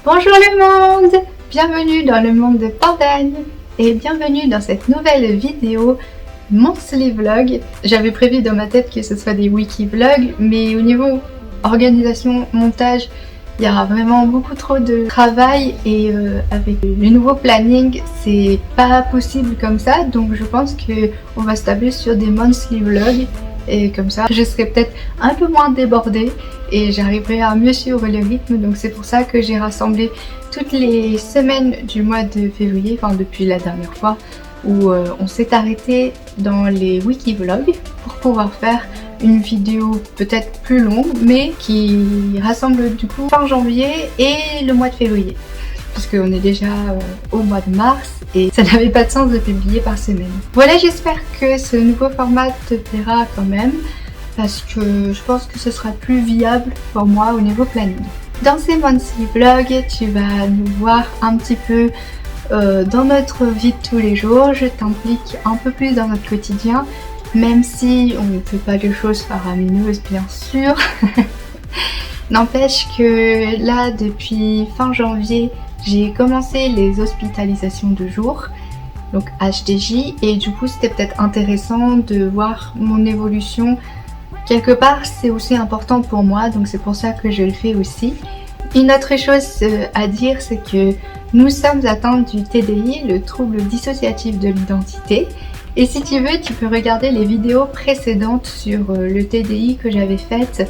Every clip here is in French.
Bonjour le monde, bienvenue dans le monde de Pardane et bienvenue dans cette nouvelle vidéo monthly vlog. J'avais prévu dans ma tête que ce soit des wiki vlogs, mais au niveau organisation, montage, il y aura vraiment beaucoup trop de travail et avec le nouveau planning, c'est pas possible comme ça. Donc je pense qu'on va se tabler sur des monthly vlogs. Et comme ça, je serai peut-être un peu moins débordée et j'arriverai à mieux suivre le rythme. Donc c'est pour ça que j'ai rassemblé toutes les semaines du mois de février, enfin depuis la dernière fois où on s'est arrêté dans les wiki vlogs pour pouvoir faire une vidéo peut-être plus longue mais qui rassemble du coup fin janvier et le mois de février. Puisqu'on est déjà au mois de mars et ça n'avait pas de sens de publier par semaine. Voilà, j'espère que ce nouveau format te plaira quand même parce que je pense que ce sera plus viable pour moi au niveau planning. Dans ces monthly vlogs, tu vas nous voir un petit peu dans notre vie de tous les jours. Je t'implique un peu plus dans notre quotidien, même si on ne fait pas de choses faramineuses bien sûr. N'empêche que là, depuis fin janvier, j'ai commencé les hospitalisations de jour, donc HDJ, et du coup c'était peut-être intéressant de voir mon évolution. Quelque part c'est aussi important pour moi, donc c'est pour ça que je le fais aussi. Une autre chose à dire, c'est que nous sommes atteints du TDI, le trouble dissociatif de l'identité. Et si tu veux, tu peux regarder les vidéos précédentes sur le TDI que j'avais faites.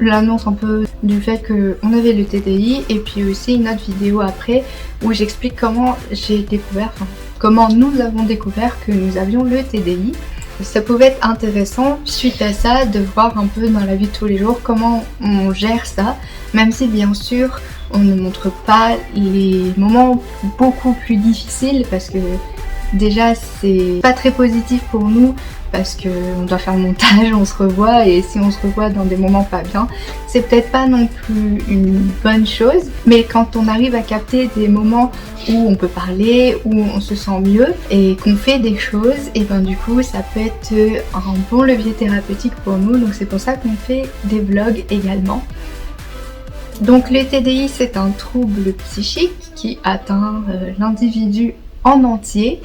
L'annonce un peu du fait qu'on avait le TDI et puis aussi une autre vidéo après où j'explique comment j'ai découvert, enfin comment nous avons découvert que nous avions le TDI. Ça pouvait être intéressant suite à ça de voir un peu dans la vie de tous les jours comment on gère ça, même si bien sûr on ne montre pas les moments beaucoup plus difficiles parce que déjà c'est pas très positif pour nous parce qu'on doit faire le montage, on se revoit et si on se revoit dans des moments pas bien, c'est peut-être pas non plus une bonne chose. Mais quand on arrive à capter des moments où on peut parler, où on se sent mieux et qu'on fait des choses, et ben du coup ça peut être un bon levier thérapeutique pour nous. Donc c'est pour ça qu'on fait des vlogs également. Donc le TDI, c'est un trouble psychique qui atteint l'individu en entier.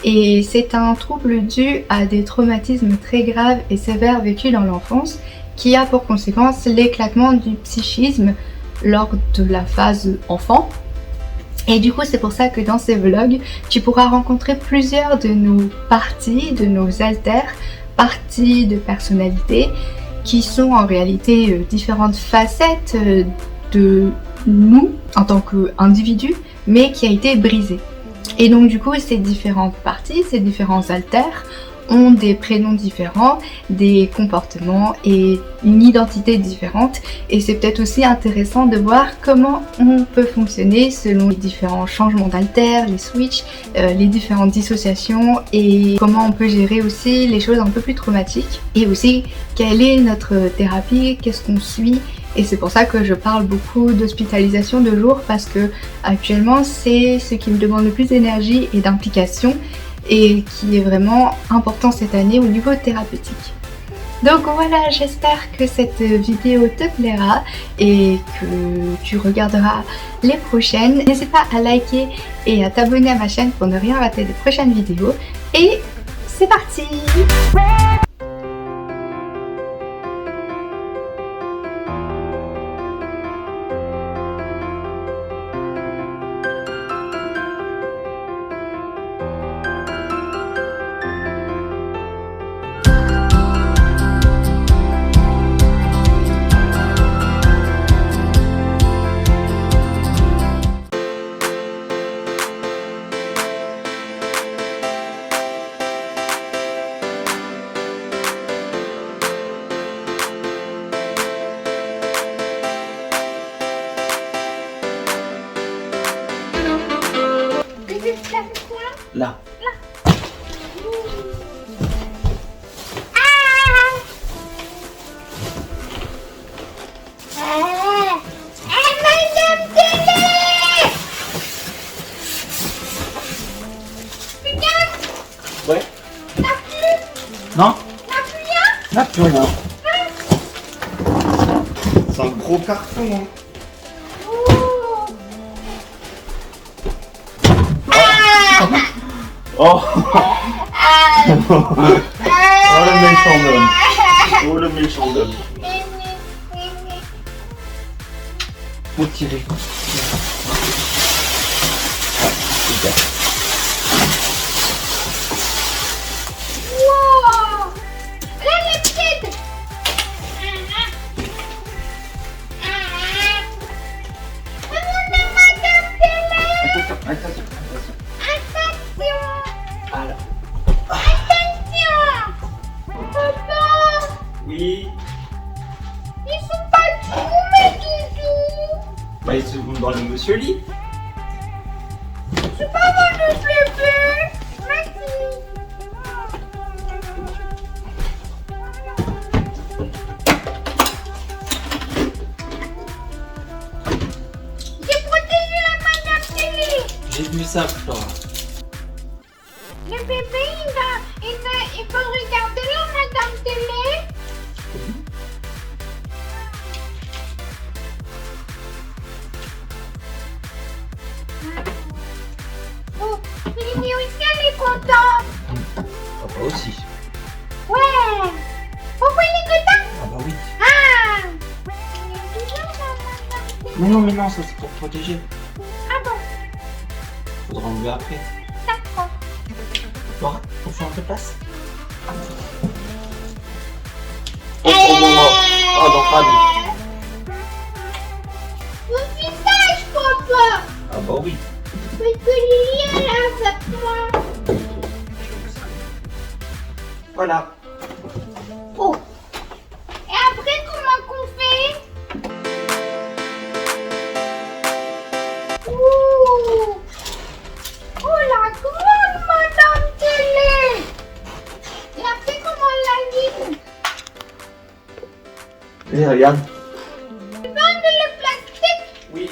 Et c'est un trouble dû à des traumatismes très graves et sévères vécus dans l'enfance qui a pour conséquence l'éclatement du psychisme lors de la phase enfant. Et du coup c'est pour ça que dans ces vlogs tu pourras rencontrer plusieurs de nos parties, de nos alters, parties de personnalité qui sont en réalité différentes facettes de nous en tant qu'individus mais qui a été brisée. Et donc du coup ces différentes parties, ces différents alters ont des prénoms différents, des comportements et une identité différente. Et c'est peut-être aussi intéressant de voir comment on peut fonctionner selon les différents changements d'alters, les switches, les différentes dissociations et comment on peut gérer aussi les choses un peu plus traumatiques. Et aussi quelle est notre thérapie, qu'est-ce qu'on suit. Et c'est pour ça que je parle beaucoup d'hospitalisation de jour parce que actuellement c'est ce qui me demande le plus d'énergie et d'implication et qui est vraiment important cette année au niveau thérapeutique. Donc voilà, j'espère que cette vidéo te plaira et que tu regarderas les prochaines. N'hésite pas à liker et à t'abonner à ma chaîne pour ne rien rater des prochaines vidéos. Et c'est parti! Là. Ouais. Non. N'a plus rien. C'est un gros carton. Hein. Oh. Oh le méchant homme. Oh le méchant homme. Retirez. Super. Wow! Là, les pieds! Attention, attention, attention. Alors. Papa! Oui. Ils sont pas tous mes doudous! Bah ils sont dans le monsieur lit. C'est pas moi le bébé! Merci! J'ai protégé la madame télé! J'ai vu ça, Flora. Le bébé, il peut regarder la madame télé? Oh, Lily aussi, elle est contente! Papa aussi. Ouais! Pourquoi il est content? Ah bah oui. Ah! Il est toujours dans la madame télé. Mais non, ça c'est pour protéger. Ah bon? Faudra enlever après. D'accord. Flora, on fait un peu de place. Oh, non, pardon. Mon visage, papa! Ah bah oui. Parce que Lily, elle est avec moi. Voilà. Oh! Et après, comment qu'on fait? Ouh! Oh, la grande madame télé! Et après, comment on la ligne? Et regarde. Tu veux enlever le plastique? Oui.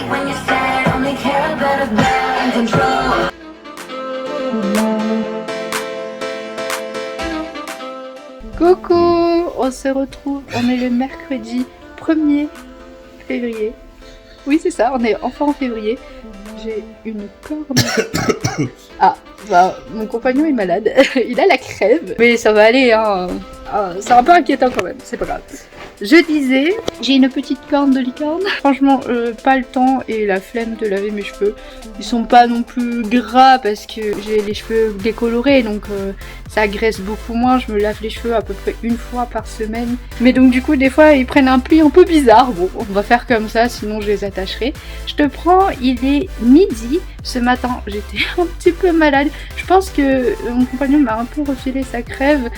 When you're sad, only care about a bad and control. Coucou, on se retrouve, on est le mercredi 1er février. Oui c'est ça, on est enfin en février. j'ai une corne. Ah, bah, mon compagnon est malade, il a la crève. Mais ça va aller, hein. Ah, c'est un peu inquiétant quand même, c'est pas grave. Je disais, j'ai une petite corne de licorne. Franchement, pas le temps et la flemme de laver mes cheveux. Ils sont pas non plus gras parce que j'ai les cheveux décolorés, donc ça graisse beaucoup moins. Je me lave les cheveux à peu près une fois par semaine. Mais donc du coup, des fois, ils prennent un pli un peu bizarre. Bon, on va faire comme ça, sinon je les attacherai. Je te prends, il est midi. Ce matin, j'étais un petit peu malade. Je pense que mon compagnon m'a un peu refilé sa crève.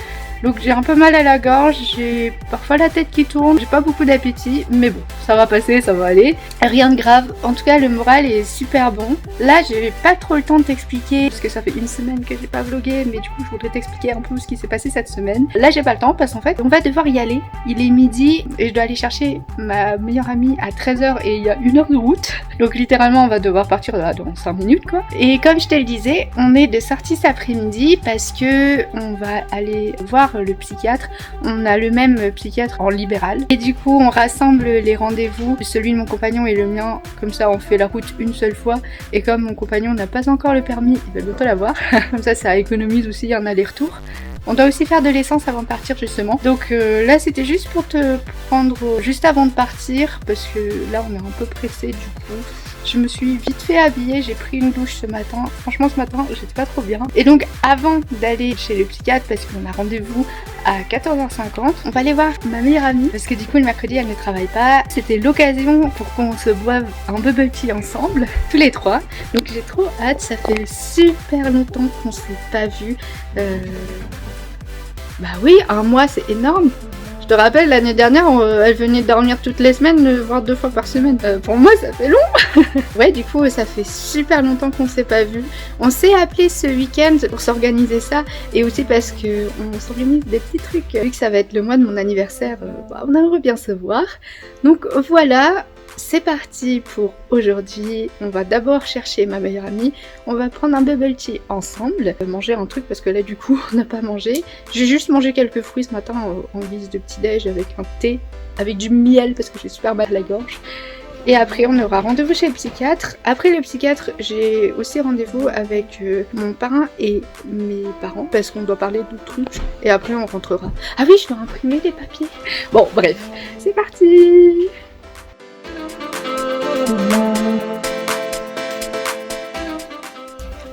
Donc j'ai un peu mal à la gorge, j'ai parfois la tête qui tourne, j'ai pas beaucoup d'appétit, mais bon, ça va passer, ça va aller. Rien de grave, en tout cas le moral est super bon. Là j'ai pas trop le temps de t'expliquer, parce que ça fait une semaine que j'ai pas vlogué, mais du coup je voudrais t'expliquer un peu ce qui s'est passé cette semaine. Là j'ai pas le temps parce qu'en fait on va devoir y aller, il est midi et je dois aller chercher ma meilleure amie à 13h et il y a 1 heure de route. Donc littéralement on va devoir partir là dans 5 minutes quoi. Et comme je te le disais, on est de sortie cet après-midi parce que on va aller voir le psychiatre. On a le même psychiatre en libéral. Et du coup, on rassemble les rendez-vous, celui de mon compagnon et le mien. Comme ça, on fait la route une seule fois. Et comme mon compagnon n'a pas encore le permis, il va bientôt l'avoir. Comme ça économise aussi un aller-retour. On doit aussi faire de l'essence avant de partir justement. Donc là, c'était juste pour te prendre juste avant de partir. Parce que là, on est un peu pressé du coup. Je me suis vite fait habiller, j'ai pris une douche ce matin. Franchement, ce matin, j'étais pas trop bien. Et donc, avant d'aller chez le psychiatre, parce qu'on a rendez-vous à 14h50, on va aller voir ma meilleure amie. Parce que du coup, le mercredi, elle ne travaille pas. C'était l'occasion pour qu'on se boive un bubble tea ensemble, tous les trois. Donc, j'ai trop hâte. Ça fait super longtemps qu'on s'est pas vus. Bah oui, 1 mois, c'est énorme. Je te rappelle, l'année dernière, elle venait dormir toutes les semaines, voire 2 fois par semaine. Pour moi, ça fait long. Ouais, du coup, ça fait super longtemps qu'on s'est pas vu. On s'est appelé ce week-end pour s'organiser ça, et aussi parce que on s'organise des petits trucs. Vu que ça va être le mois de mon anniversaire, on aimerait bien se voir. Donc voilà. C'est parti pour aujourd'hui. On va d'abord chercher ma meilleure amie. On va prendre un bubble tea ensemble. Manger un truc parce que là du coup on n'a pas mangé. J'ai juste mangé quelques fruits ce matin en guise de petit déj avec un thé, avec du miel parce que j'ai super mal à la gorge. Et après on aura rendez-vous chez le psychiatre. Après le psychiatre, j'ai aussi rendez-vous avec mon parrain et mes parents parce qu'on doit parler de trucs. Et après on rentrera. Ah oui, je dois imprimer les papiers. Bon bref, c'est parti.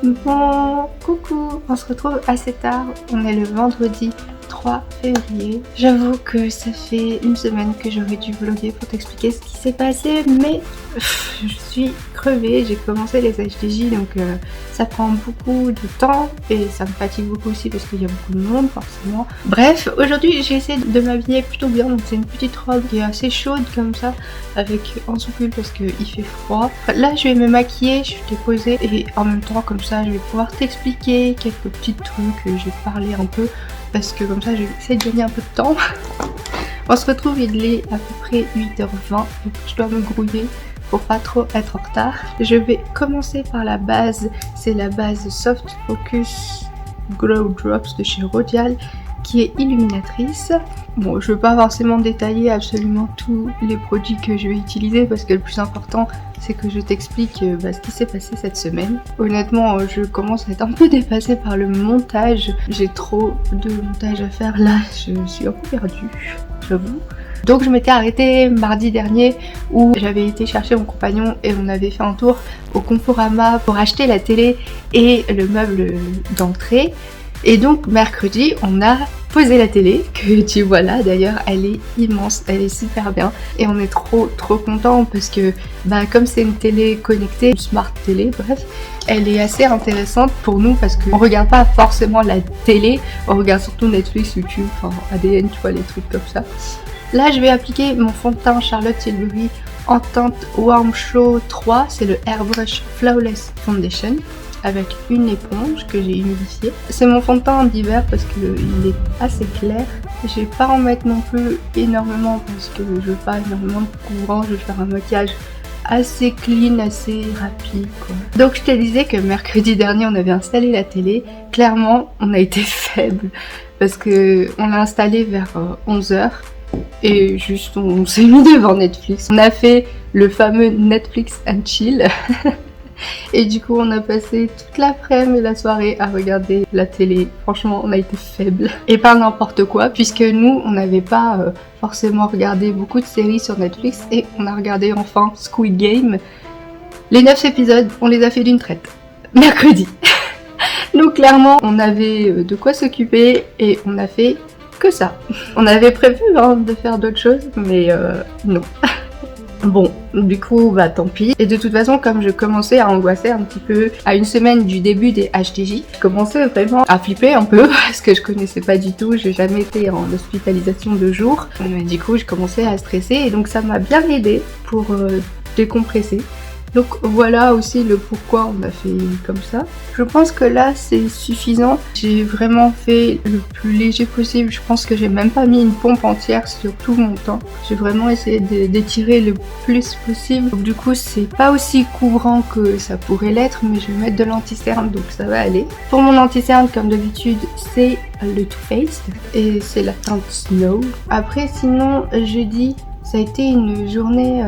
Bon, coucou, on se retrouve assez tard, on est le vendredi 3 février. J'avoue que ça fait une semaine que j'aurais dû vlogger pour t'expliquer ce qui s'est passé, mais je suis crevée, j'ai commencé les HDJ donc ça prend beaucoup de temps et ça me fatigue beaucoup aussi parce qu'il y a beaucoup de monde forcément. Bref, aujourd'hui j'ai essayé de m'habiller plutôt bien, donc c'est une petite robe qui est assez chaude comme ça avec en soupule parce qu'il fait froid. Là je vais me maquiller, je t'ai posé et en même temps comme ça je vais pouvoir t'expliquer quelques petits trucs, je vais parler un peu parce que comme ça j'essaie de gagner un peu de temps. On se retrouve, il est à peu près 8h20 et je dois me grouiller pour pas trop être en retard. Je vais commencer par la base, c'est la base Soft Focus Glow Drops de chez Rodial qui est illuminatrice. Bon, je ne vais pas forcément détailler absolument tous les produits que je vais utiliser parce que le plus important c'est que je t'explique ce qui s'est passé cette semaine. Honnêtement, je commence à être un peu dépassée par le montage. J'ai trop de montage à faire là, je suis un peu perdue, j'avoue. Donc je m'étais arrêtée mardi dernier où j'avais été chercher mon compagnon et on avait fait un tour au Conforama pour acheter la télé et le meuble d'entrée. Et donc mercredi on a posé la télé que tu vois là, d'ailleurs elle est immense, elle est super bien et on est trop contents parce que comme c'est une télé connectée, une smart télé bref, elle est assez intéressante pour nous parce qu'on regarde pas forcément la télé, on regarde surtout Netflix, YouTube, enfin ADN, tu vois les trucs comme ça. Là je vais appliquer mon fond de teint Charlotte Tilbury en teinte Warm Show 3, c'est le Airbrush Flawless Foundation avec une éponge que j'ai humidifiée. C'est mon fond de teint d'hiver parce qu'il est assez clair. Je vais pas en mettre non plus énormément parce que je veux pas énormément de courant, je vais faire un maquillage assez clean, assez rapide quoi. Donc je te disais que mercredi dernier on avait installé la télé. Clairement on a été faible parce que on l'a installée vers 11h. Et juste on s'est mis devant Netflix. On a fait le fameux Netflix and chill. Et du coup, on a passé toute l'après-midi et la soirée à regarder la télé. Franchement, on a été faibles. Et pas n'importe quoi, puisque nous, on n'avait pas forcément regardé beaucoup de séries sur Netflix et on a regardé enfin Squid Game. Les 9 épisodes, on les a fait d'une traite. Mercredi. Donc clairement, on avait de quoi s'occuper et on a fait que ça. On avait prévu de faire d'autres choses, mais non. Bon, du coup, bah tant pis. Et de toute façon, comme je commençais à angoisser un petit peu à une semaine du début des HDJ, je commençais vraiment à flipper un peu parce que je connaissais pas du tout, j'ai jamais été en hospitalisation de jour. Du coup, je commençais à stresser et donc ça m'a bien aidé pour décompresser. Donc voilà aussi le pourquoi on a fait comme ça. Je pense que là c'est suffisant. J'ai vraiment fait le plus léger possible. Je pense que j'ai même pas mis une pompe entière sur tout mon temps. J'ai vraiment essayé d'étirer le plus possible. Donc du coup c'est pas aussi couvrant que ça pourrait l'être, mais je vais mettre de l'anti-cerne donc ça va aller. Pour mon anti-cerne comme d'habitude c'est le Too Faced et c'est la teinte Snow. Après sinon jeudi ça a été une journée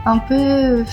un peu...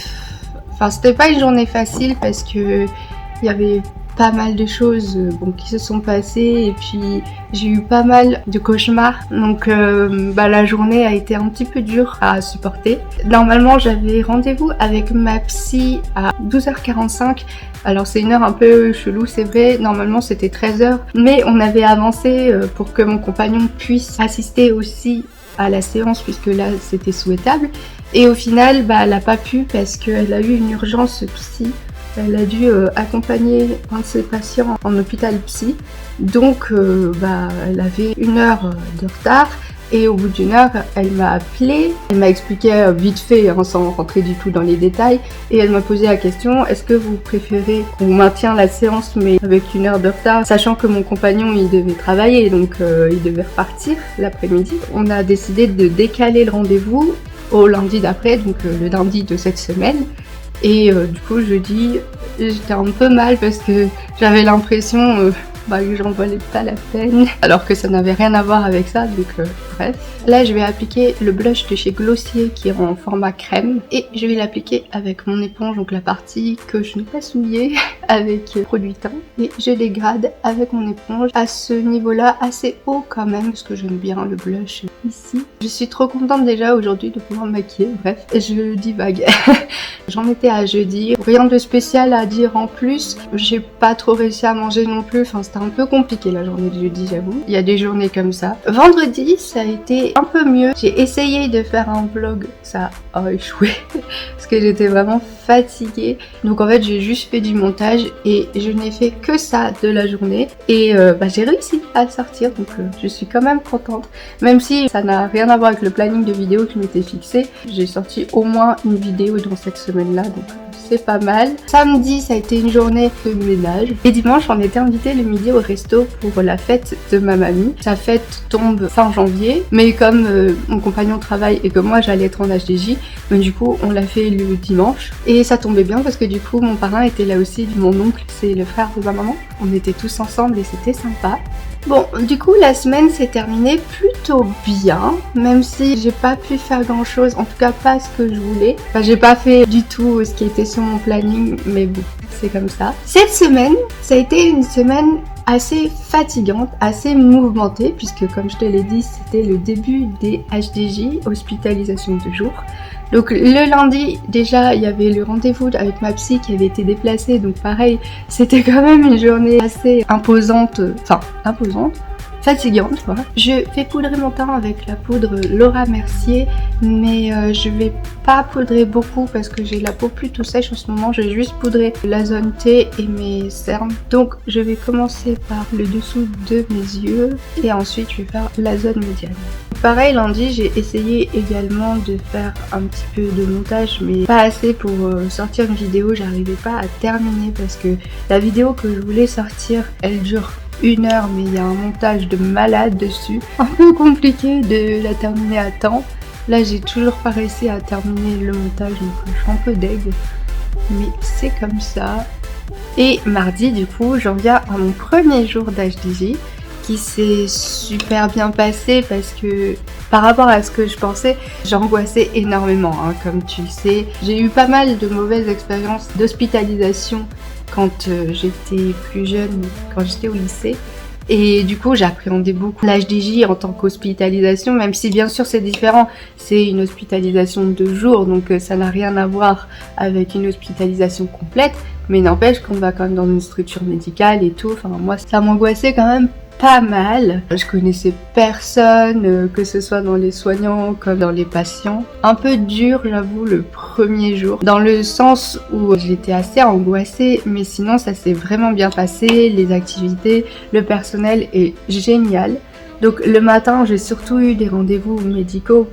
Enfin, c'était pas une journée facile parce que il y avait pas mal de choses qui se sont passées et puis j'ai eu pas mal de cauchemars. Donc la journée a été un petit peu dure à supporter. Normalement, j'avais rendez-vous avec ma psy à 12h45. Alors c'est une heure un peu chelou, c'est vrai. Normalement, c'était 13h, mais on avait avancé pour que mon compagnon puisse assister aussi à la séance puisque là, c'était souhaitable. Et au final, elle n'a pas pu parce qu'elle a eu une urgence psy. Elle a dû accompagner un de ses patients en hôpital psy. Donc, elle avait 1 heure de retard. Et au bout d'1 heure, elle m'a appelé. Elle m'a expliqué vite fait, sans rentrer du tout dans les détails. Et elle m'a posé la question, est-ce que vous préférez qu'on maintienne la séance mais avec 1 heure de retard, sachant que mon compagnon, il devait travailler, donc il devait repartir l'après-midi. On a décidé de décaler le rendez-vous au lundi d'après, donc le lundi de cette semaine. Et du coup jeudi j'étais un peu mal parce que j'avais l'impression que j'en valais pas la peine alors que ça n'avait rien à voir avec ça, donc bref. Là je vais appliquer le blush de chez Glossier qui est en format crème et je vais l'appliquer avec mon éponge, donc la partie que je n'ai pas souillée avec produit teint, et je dégrade avec mon éponge à ce niveau là assez haut quand même parce que j'aime bien le blush ici. Je suis trop contente déjà aujourd'hui de pouvoir me maquiller, bref, je divague. J'en étais à jeudi, rien de spécial à dire en plus, j'ai pas trop réussi à manger non plus, enfin c'était un peu compliqué la journée de jeudi, j'avoue. Il y a des journées comme ça. Vendredi, ça a été un peu mieux. J'ai essayé de faire un vlog, ça a échoué parce que j'étais vraiment fatiguée. Donc en fait, j'ai juste fait du montage et je n'ai fait que ça de la journée. Et j'ai réussi à sortir, donc je suis quand même contente. Même si ça n'a rien à voir avec le planning de vidéos que je m'étais fixé. J'ai sorti au moins une vidéo dans cette semaine-là, donc c'est pas mal. Samedi, ça a été une journée de ménage. Et dimanche, on était invité le midi au resto pour la fête de ma mamie. Sa fête tombe fin janvier, mais comme mon compagnon travaille et que moi j'allais être en HDJ, du coup on l'a fait le dimanche. Et ça tombait bien parce que du coup mon parrain était là aussi, mon oncle, c'est le frère de ma maman. On était tous ensemble et c'était sympa. Bon, du coup la semaine s'est terminée plutôt bien, même si j'ai pas pu faire grand chose, en tout cas pas ce que je voulais. J'ai pas fait du tout ce qui était sur mon planning, mais bon, c'est comme ça. Cette semaine, ça a été une semaine assez fatigante, assez mouvementée, puisque comme je te l'ai dit, c'était le début des HDJ, hospitalisation de jour. Donc le lundi, déjà, il y avait le rendez-vous avec ma psy qui avait été déplacé, donc pareil, c'était quand même une journée assez imposante, fatigante quoi. Je vais poudrer mon teint avec la poudre Laura Mercier, mais je vais pas poudrer beaucoup parce que j'ai la peau plutôt sèche en ce moment. Je vais juste poudrer la zone T et mes cernes. Donc je vais commencer par le dessous de mes yeux et ensuite je vais faire la zone médiane. Pareil, lundi, j'ai essayé également de faire un petit peu de montage, mais pas assez pour sortir une vidéo. J'arrivais pas à terminer parce que la vidéo que je voulais sortir, elle dure 1 heure, mais il y a un montage de malade dessus. Un peu compliqué de la terminer à temps. Là, j'ai toujours pas réussi à terminer le montage, donc je suis un peu deg. Mais c'est comme ça. Et mardi, du coup, j'en viens à mon premier jour d'HDJ qui s'est super bien passé parce que Par rapport à ce que je pensais, j'angoissais énormément, hein, comme tu le sais. J'ai eu pas mal de mauvaises expériences d'hospitalisation quand j'étais plus jeune, quand j'étais au lycée. Et du coup, j'appréhendais beaucoup l'HDJ en tant qu'hospitalisation, même si bien sûr c'est différent. C'est une hospitalisation de 2 jours, donc ça n'a rien à voir avec une hospitalisation complète. Mais n'empêche qu'on va quand même dans une structure médicale et tout. Enfin, moi, ça m'angoissait quand même pas mal. Je connaissais personne, que ce soit dans les soignants comme dans les patients. Un peu dur, j'avoue, le premier jour, dans le sens où j'étais assez angoissée, mais sinon ça s'est vraiment bien passé. Les activités, le personnel est génial. Donc le matin, j'ai surtout eu des rendez-vous médicaux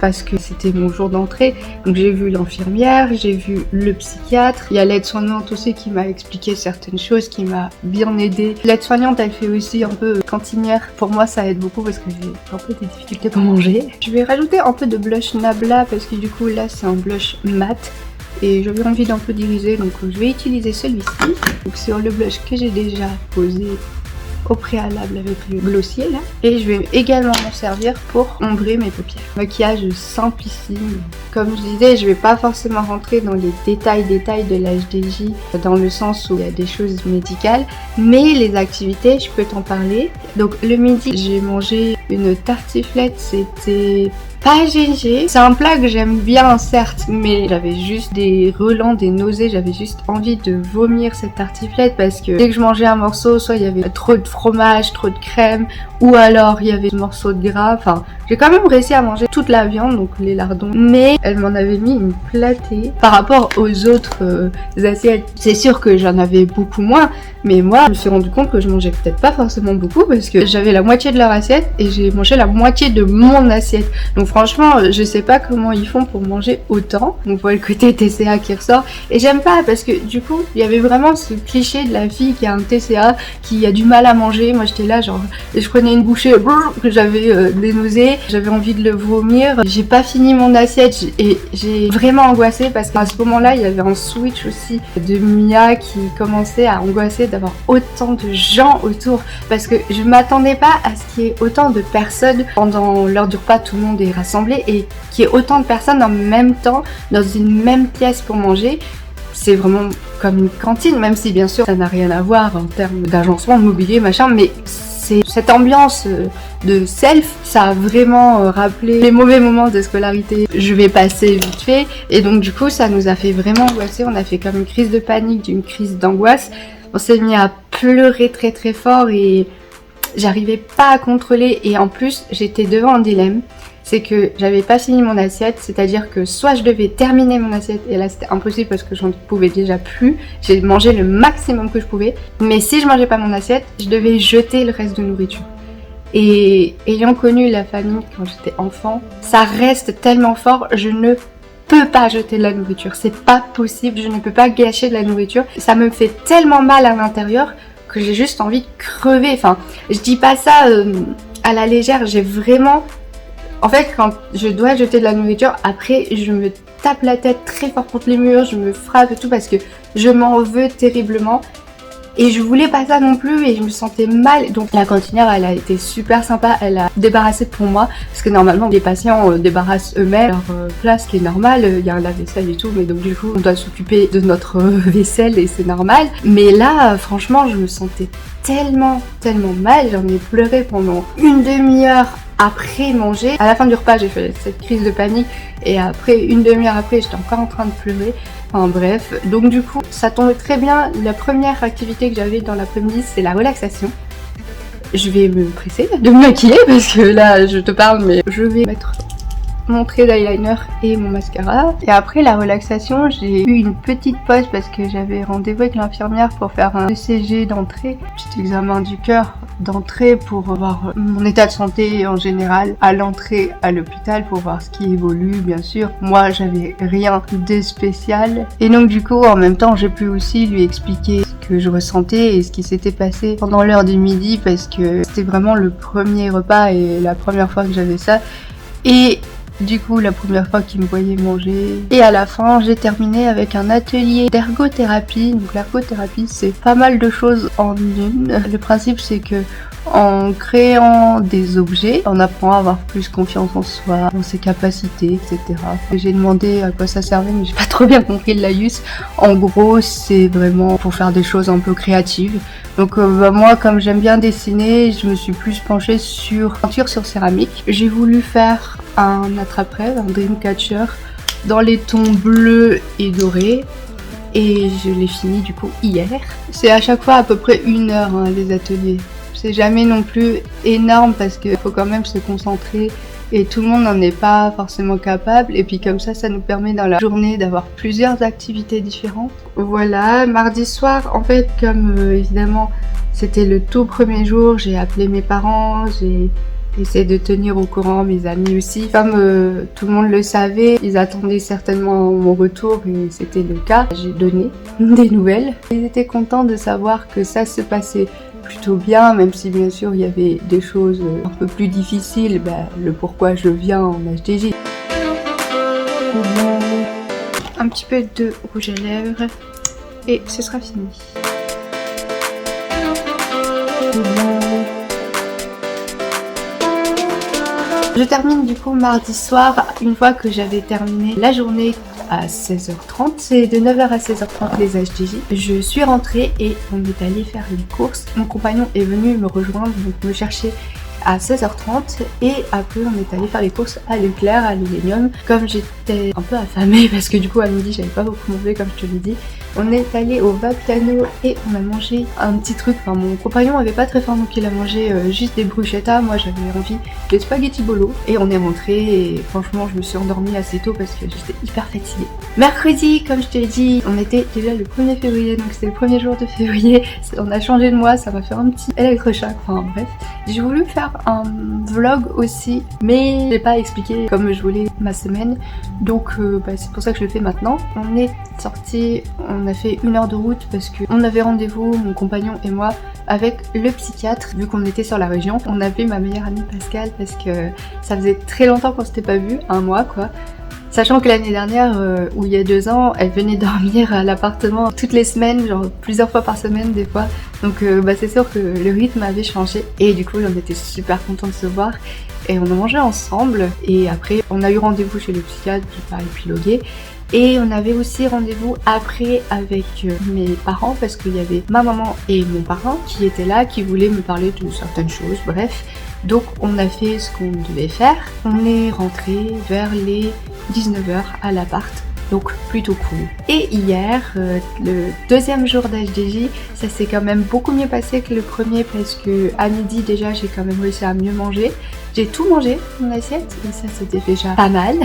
parce que c'était mon jour d'entrée. Donc j'ai vu l'infirmière, j'ai vu le psychiatre. Il y a l'aide-soignante aussi qui m'a expliqué certaines choses, qui m'a bien aidée. L'aide-soignante, elle fait aussi un peu cantinière. Pour moi, ça aide beaucoup parce que j'ai un peu des difficultés pour manger. Je vais rajouter un peu de blush Nabla parce que du coup là, c'est un blush mat. Et j'avais envie d'un peu d'iriser, donc je vais utiliser celui-ci. Donc sur le blush que j'ai déjà posé au préalable avec le glossier là. Et je vais également m'en servir pour ombrer mes paupières. Maquillage simplissime. Comme je disais, je vais pas forcément rentrer dans les détails de l'HDJ dans le sens où il y a des choses médicales, mais les activités, je peux t'en parler. Donc le midi, j'ai mangé une tartiflette, c'était pas GG. C'est un plat que j'aime bien certes, mais j'avais juste des relents, des nausées, j'avais juste envie de vomir cette tartiflette parce que dès que je mangeais un morceau, soit il y avait trop de fromage, trop de crème, ou alors il y avait des morceaux de gras. Enfin, j'ai quand même réussi à manger toute la viande, donc les lardons, mais elle m'en avait mis une platée par rapport aux autres assiettes. C'est sûr que j'en avais beaucoup moins, mais moi je me suis rendu compte que je mangeais peut-être pas forcément beaucoup parce que j'avais la moitié de leur assiette et j'ai mangé la moitié de mon assiette. Donc franchement, je sais pas comment ils font pour manger autant. Donc voilà le côté TCA qui ressort. Et j'aime pas parce que du coup, il y avait vraiment ce cliché de la fille qui a un TCA, qui a du mal à manger. Moi j'étais là genre, je prenais une bouchée, que j'avais des nausées, j'avais envie de le vomir. J'ai pas fini mon assiette et j'ai vraiment angoissé parce qu'à ce moment-là, il y avait un switch aussi de Mia qui commençait à angoisser d'avoir autant de gens autour parce que je m'attendais pas à ce qu'il y ait autant de personnes pendant l'heure du repas, tout le monde est rassemblé et qu'il y ait autant de personnes en même temps dans une même pièce pour manger. C'est vraiment comme une cantine, même si bien sûr ça n'a rien à voir en termes d'agencement, de mobilier, machin, mais c'est cette ambiance de self, ça a vraiment rappelé les mauvais moments de scolarité. Je vais passer vite fait, et donc du coup ça nous a fait vraiment angoisser, on a fait comme une crise de panique, d'une crise d'angoisse, on s'est mis à pleurer très très fort et j'arrivais pas à contrôler, et en plus j'étais devant un dilemme. C'est que j'avais pas fini mon assiette, c'est-à-dire que soit je devais terminer mon assiette, et là c'était impossible parce que j'en pouvais déjà plus, j'ai mangé le maximum que je pouvais, mais si je mangeais pas mon assiette, je devais jeter le reste de nourriture. Et ayant connu la famille quand j'étais enfant, ça reste tellement fort, je ne peux pas jeter de la nourriture, c'est pas possible, je ne peux pas gâcher de la nourriture, ça me fait tellement mal à l'intérieur que j'ai juste envie de crever. Enfin, je dis pas ça à la légère, j'ai vraiment... En fait, quand je dois jeter de la nourriture, après, je me tape la tête très fort contre les murs, je me frappe et tout parce que je m'en veux terriblement. Et je voulais pas ça non plus et je me sentais mal. Donc la cantinière, elle a été super sympa, elle a débarrassé pour moi. Parce que normalement, les patients débarrassent eux-mêmes leur place, qui est normal. Il y a un lave-vaisselle et tout, mais donc du coup, on doit s'occuper de notre vaisselle et c'est normal. Mais là, franchement, je me sentais tellement mal. J'en ai pleuré pendant une demi-heure. Après manger, à la fin du repas, j'ai fait cette crise de panique et après, une demi-heure après, j'étais encore en train de pleurer. Enfin bref, donc du coup, ça tombe très bien. La première activité que j'avais dans l'après-midi, c'est la relaxation. Je vais me presser de me maquiller parce que là, je te parle, mais je vais mettre mon trait d'eyeliner et mon mascara. Et après la relaxation, j'ai eu une petite pause parce que j'avais rendez-vous avec l'infirmière pour faire un ECG d'entrée, petit examen du cœur d'entrée pour voir mon état de santé en général à l'entrée à l'hôpital pour voir ce qui évolue, bien sûr. Moi, j'avais rien de spécial. Et donc du coup, en même temps, j'ai pu aussi lui expliquer ce que je ressentais et ce qui s'était passé pendant l'heure du midi parce que c'était vraiment le premier repas et la première fois que j'avais ça. Et Du coup, la première fois qu'ils me voyaient manger. Et à la fin, j'ai terminé avec un atelier d'ergothérapie. Donc l'ergothérapie, c'est pas mal de choses en une. Le principe, c'est que en créant des objets, on apprend à avoir plus confiance en soi, dans ses capacités, etc. J'ai demandé à quoi ça servait, mais j'ai pas trop bien compris le laïus. En gros, c'est vraiment pour faire des choses un peu créatives. Donc moi, comme j'aime bien dessiner, je me suis plus penchée sur peinture sur céramique. J'ai voulu faire un attrape-rêve, un dreamcatcher, dans les tons bleus et dorés. Et je l'ai fini du coup hier. C'est à chaque fois à peu près 1 heure les ateliers. C'est jamais non plus énorme parce qu'il faut quand même se concentrer et tout le monde n'en est pas forcément capable. Et puis comme ça nous permet dans la journée d'avoir plusieurs activités différentes. Voilà, mardi soir, en fait, comme évidemment c'était le tout premier jour, j'ai appelé mes parents, j'ai essayé de tenir au courant mes amis aussi. Comme tout le monde le savait, ils attendaient certainement mon retour et c'était le cas. J'ai donné des nouvelles. Ils étaient contents de savoir que ça se passait plutôt bien, même si bien sûr il y avait des choses un peu plus difficiles, le pourquoi je viens en HDJ. Un petit peu de rouge à lèvres et ce sera fini. Je termine du coup mardi soir, une fois que j'avais terminé la journée à 16h30. C'est de 9h à 16h30 les HDJ. Je suis rentrée et on est allé faire les courses. Mon compagnon est venu me rejoindre, donc me chercher à 16h30 et après on est allé faire les courses à Leclerc, à l'Illenium. Comme j'étais un peu affamée parce que du coup à midi j'avais pas beaucoup mangé comme je te l'ai dit, on est allé au Vapiano et on a mangé un petit truc. Enfin, mon compagnon avait pas très faim donc il a mangé juste des bruschettas. Moi j'avais envie de spaghetti bolo et on est rentré et franchement je me suis endormie assez tôt parce que j'étais hyper fatiguée. Mercredi, comme je te l'ai dit, on était déjà le 1er février, donc c'était le premier jour de février. On a changé de mois, ça m'a fait un petit électrochoc, enfin bref. J'ai voulu faire un vlog aussi, mais j'ai pas expliqué comme je voulais ma semaine, donc c'est pour ça que je le fais maintenant. On est sorti, on a fait 1 heure de route parce qu'on avait rendez-vous, mon compagnon et moi, avec le psychiatre, vu qu'on était sur la région. On avait ma meilleure amie Pascal parce que ça faisait très longtemps qu'on s'était pas vu, 1 mois quoi. Sachant que l'année dernière, ou il y a 2 ans, elle venait dormir à l'appartement toutes les semaines, genre plusieurs fois par semaine des fois. Donc c'est sûr que le rythme avait changé et du coup j'en étais super contente de se voir. Et on a mangé ensemble et après on a eu rendez-vous chez le psychiatre, j'ai pas épilogué. Et on avait aussi rendez-vous après avec mes parents parce qu'il y avait ma maman et mon parrain qui étaient là, qui voulaient me parler de certaines choses, bref. Donc on a fait ce qu'on devait faire. On est rentré vers les 19h à l'appart. Donc plutôt cool. Et hier, le 2e jour d'HDJ, ça s'est quand même beaucoup mieux passé que le premier parce que à midi déjà j'ai quand même réussi à mieux manger. J'ai tout mangé mon assiette et ça c'était déjà pas mal.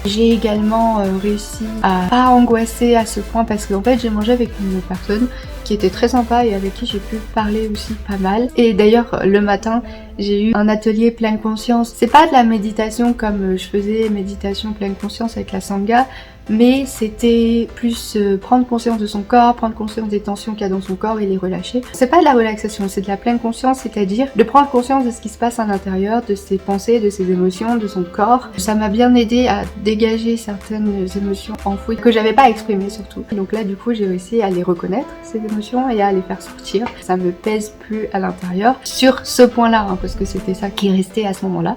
J'ai également réussi à pas angoisser à ce point parce qu'en fait j'ai mangé avec une personne qui était très sympa et avec qui j'ai pu parler aussi pas mal. Et d'ailleurs le matin j'ai eu un atelier pleine conscience. C'est pas de la méditation comme je faisais méditation pleine conscience avec la Sangha, mais c'était plus prendre conscience de son corps, prendre conscience des tensions qu'il y a dans son corps et les relâcher. C'est pas de la relaxation, c'est de la pleine conscience, c'est-à-dire de prendre conscience de ce qui se passe à l'intérieur, de ses pensées, de ses émotions, de son corps. Ça m'a bien aidé à dégager certaines émotions enfouies que j'avais pas exprimées surtout. Donc là du coup j'ai réussi à les reconnaître, ces émotions, et à les faire sortir. Ça me pèse plus à l'intérieur sur ce point-là, parce que c'était ça qui restait à ce moment-là.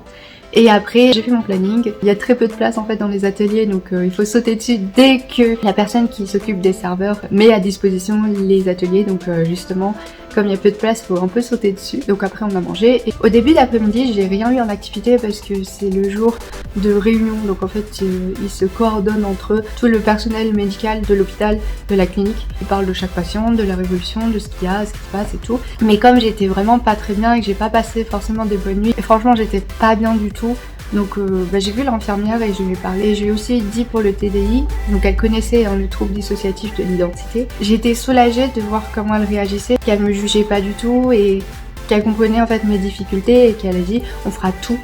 Et après, j'ai fait mon planning. Il y a très peu de place en fait dans les ateliers, donc il faut sauter dessus dès que la personne qui s'occupe des serveurs met à disposition les ateliers. Donc justement, comme il y a peu de place, il faut un peu sauter dessus. Donc après, on a mangé. Et au début d'après-midi, j'ai rien eu en activité parce que c'est le jour de réunion. Donc en fait, ils se coordonnent entre eux, tout le personnel médical de l'hôpital, de la clinique. Ils parlent de chaque patient, de la révolution, de ce qu'il y a, ce qui se passe et tout. Mais comme j'étais vraiment pas très bien et que j'ai pas passé forcément des bonnes nuits, et franchement, j'étais pas bien du tout. Donc j'ai vu l'infirmière et je lui ai parlé. Et je lui ai aussi dit pour le TDI, donc elle connaissait le trouble dissociatif de l'identité. J'étais soulagée de voir comment elle réagissait, qu'elle me jugeait pas du tout et qu'elle comprenait en fait mes difficultés et qu'elle a dit on fera tout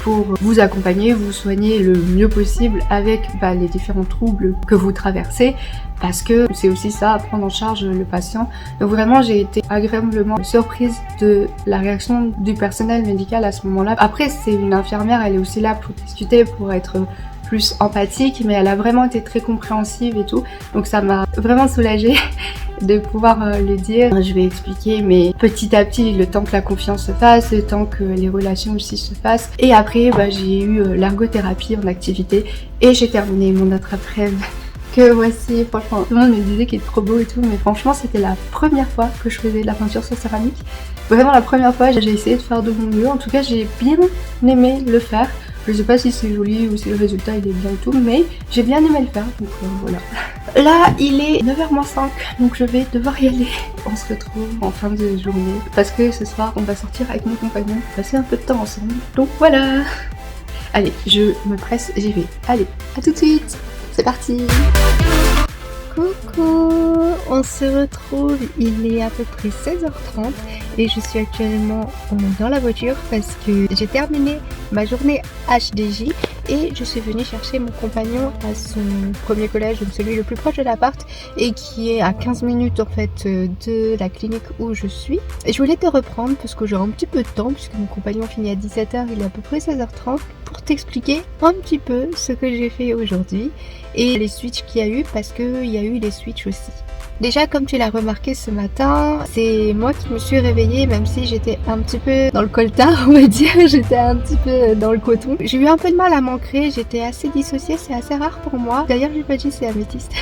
pour vous accompagner, vous soigner le mieux possible avec les différents troubles que vous traversez, parce que c'est aussi ça, prendre en charge le patient. Donc vraiment, j'ai été agréablement surprise de la réaction du personnel médical à ce moment-là. Après, c'est une infirmière, elle est aussi là pour discuter, pour être plus empathique, mais elle a vraiment été très compréhensive et tout. Donc ça m'a vraiment soulagée de pouvoir lui dire. Je vais expliquer, mais petit à petit, le temps que la confiance se fasse, le temps que les relations aussi se fassent. Et après, j'ai eu l'ergothérapie en activité et j'ai terminé mon attrape-rêve. Que voici, franchement, tout le monde me disait qu'il est trop beau et tout, mais franchement, c'était la première fois que je faisais de la peinture sur céramique. Vraiment la première fois, j'ai essayé de faire de mon mieux. En tout cas, j'ai bien aimé le faire. Je sais pas si c'est joli ou si le résultat il est bien et tout, mais j'ai bien aimé le faire, donc voilà. Là, il est 9h-5, donc je vais devoir y aller. On se retrouve en fin de journée, parce que ce soir, on va sortir avec mon compagnon, passer un peu de temps ensemble. Donc voilà. Allez, je me presse, j'y vais. Allez, à tout de suite. C'est parti. Coucou, on se retrouve, il est à peu près 16h30 et je suis actuellement dans la voiture parce que j'ai terminé ma journée HDJ et je suis venue chercher mon compagnon à son premier collège, donc celui le plus proche de l'appart et qui est à 15 minutes en fait de la clinique où je suis. Et je voulais te reprendre parce que j'ai un petit peu de temps puisque mon compagnon finit à 17h, il est à peu près 16h30 pour t'expliquer un petit peu ce que j'ai fait aujourd'hui et les switches qu'il y a eu parce qu'il y a eu les switches aussi. Déjà, comme tu l'as remarqué ce matin, c'est moi qui me suis réveillée, même si j'étais un petit peu dans le coltard, on va dire, j'étais un petit peu dans le coton. J'ai eu un peu de mal à m'ancrer, j'étais assez dissociée, c'est assez rare pour moi. D'ailleurs, j'ai pas dit c'est améthyste.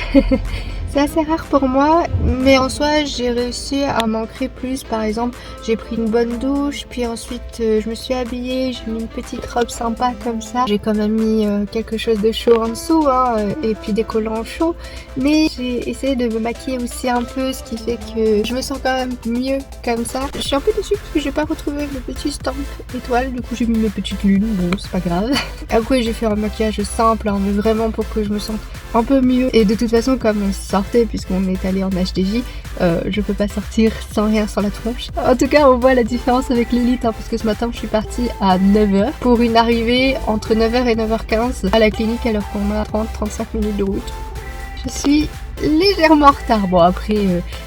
C'est assez rare pour moi, mais en soi, j'ai réussi à m'ancrer plus. Par exemple, j'ai pris une bonne douche, puis ensuite, je me suis habillée, j'ai mis une petite robe sympa comme ça. J'ai quand même mis quelque chose de chaud en dessous, et puis des collants chauds. Mais j'ai essayé de me maquiller aussi un peu, ce qui fait que je me sens quand même mieux comme ça. Je suis un peu déçue parce que j'ai pas retrouvé le petit stamp étoile, du coup j'ai mis mes petites lunes, bon c'est pas grave. Après j'ai fait un maquillage simple, mais vraiment pour que je me sente un peu mieux. Et de toute façon, comme on sortait, puisqu'on est allé en HDJ, je peux pas sortir sans rien sur la tronche. En tout cas, on voit la différence avec l'élite, parce que ce matin, je suis partie à 9h pour une arrivée entre 9h et 9h15 à la clinique alors qu'on a 30-35 minutes de route. Je suis légèrement en retard. Bon après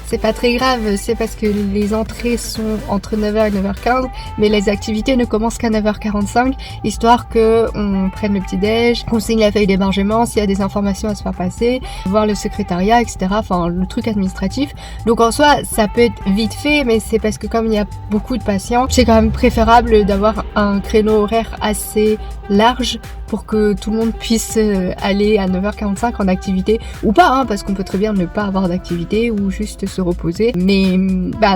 c'est pas très grave, c'est parce que les entrées sont entre 9h et 9h15 mais les activités ne commencent qu'à 9h45 histoire que on prenne le petit déj, qu'on signe la feuille d'hébergement s'il y a des informations à se faire passer, voir le secrétariat etc, enfin le truc administratif. Donc en soi ça peut être vite fait, mais c'est parce que comme il y a beaucoup de patients, c'est quand même préférable d'avoir un créneau horaire assez large pour que tout le monde puisse aller à 9h45 en activité ou pas, parce qu'on peut très bien ne pas avoir d'activité ou juste se reposer. Mais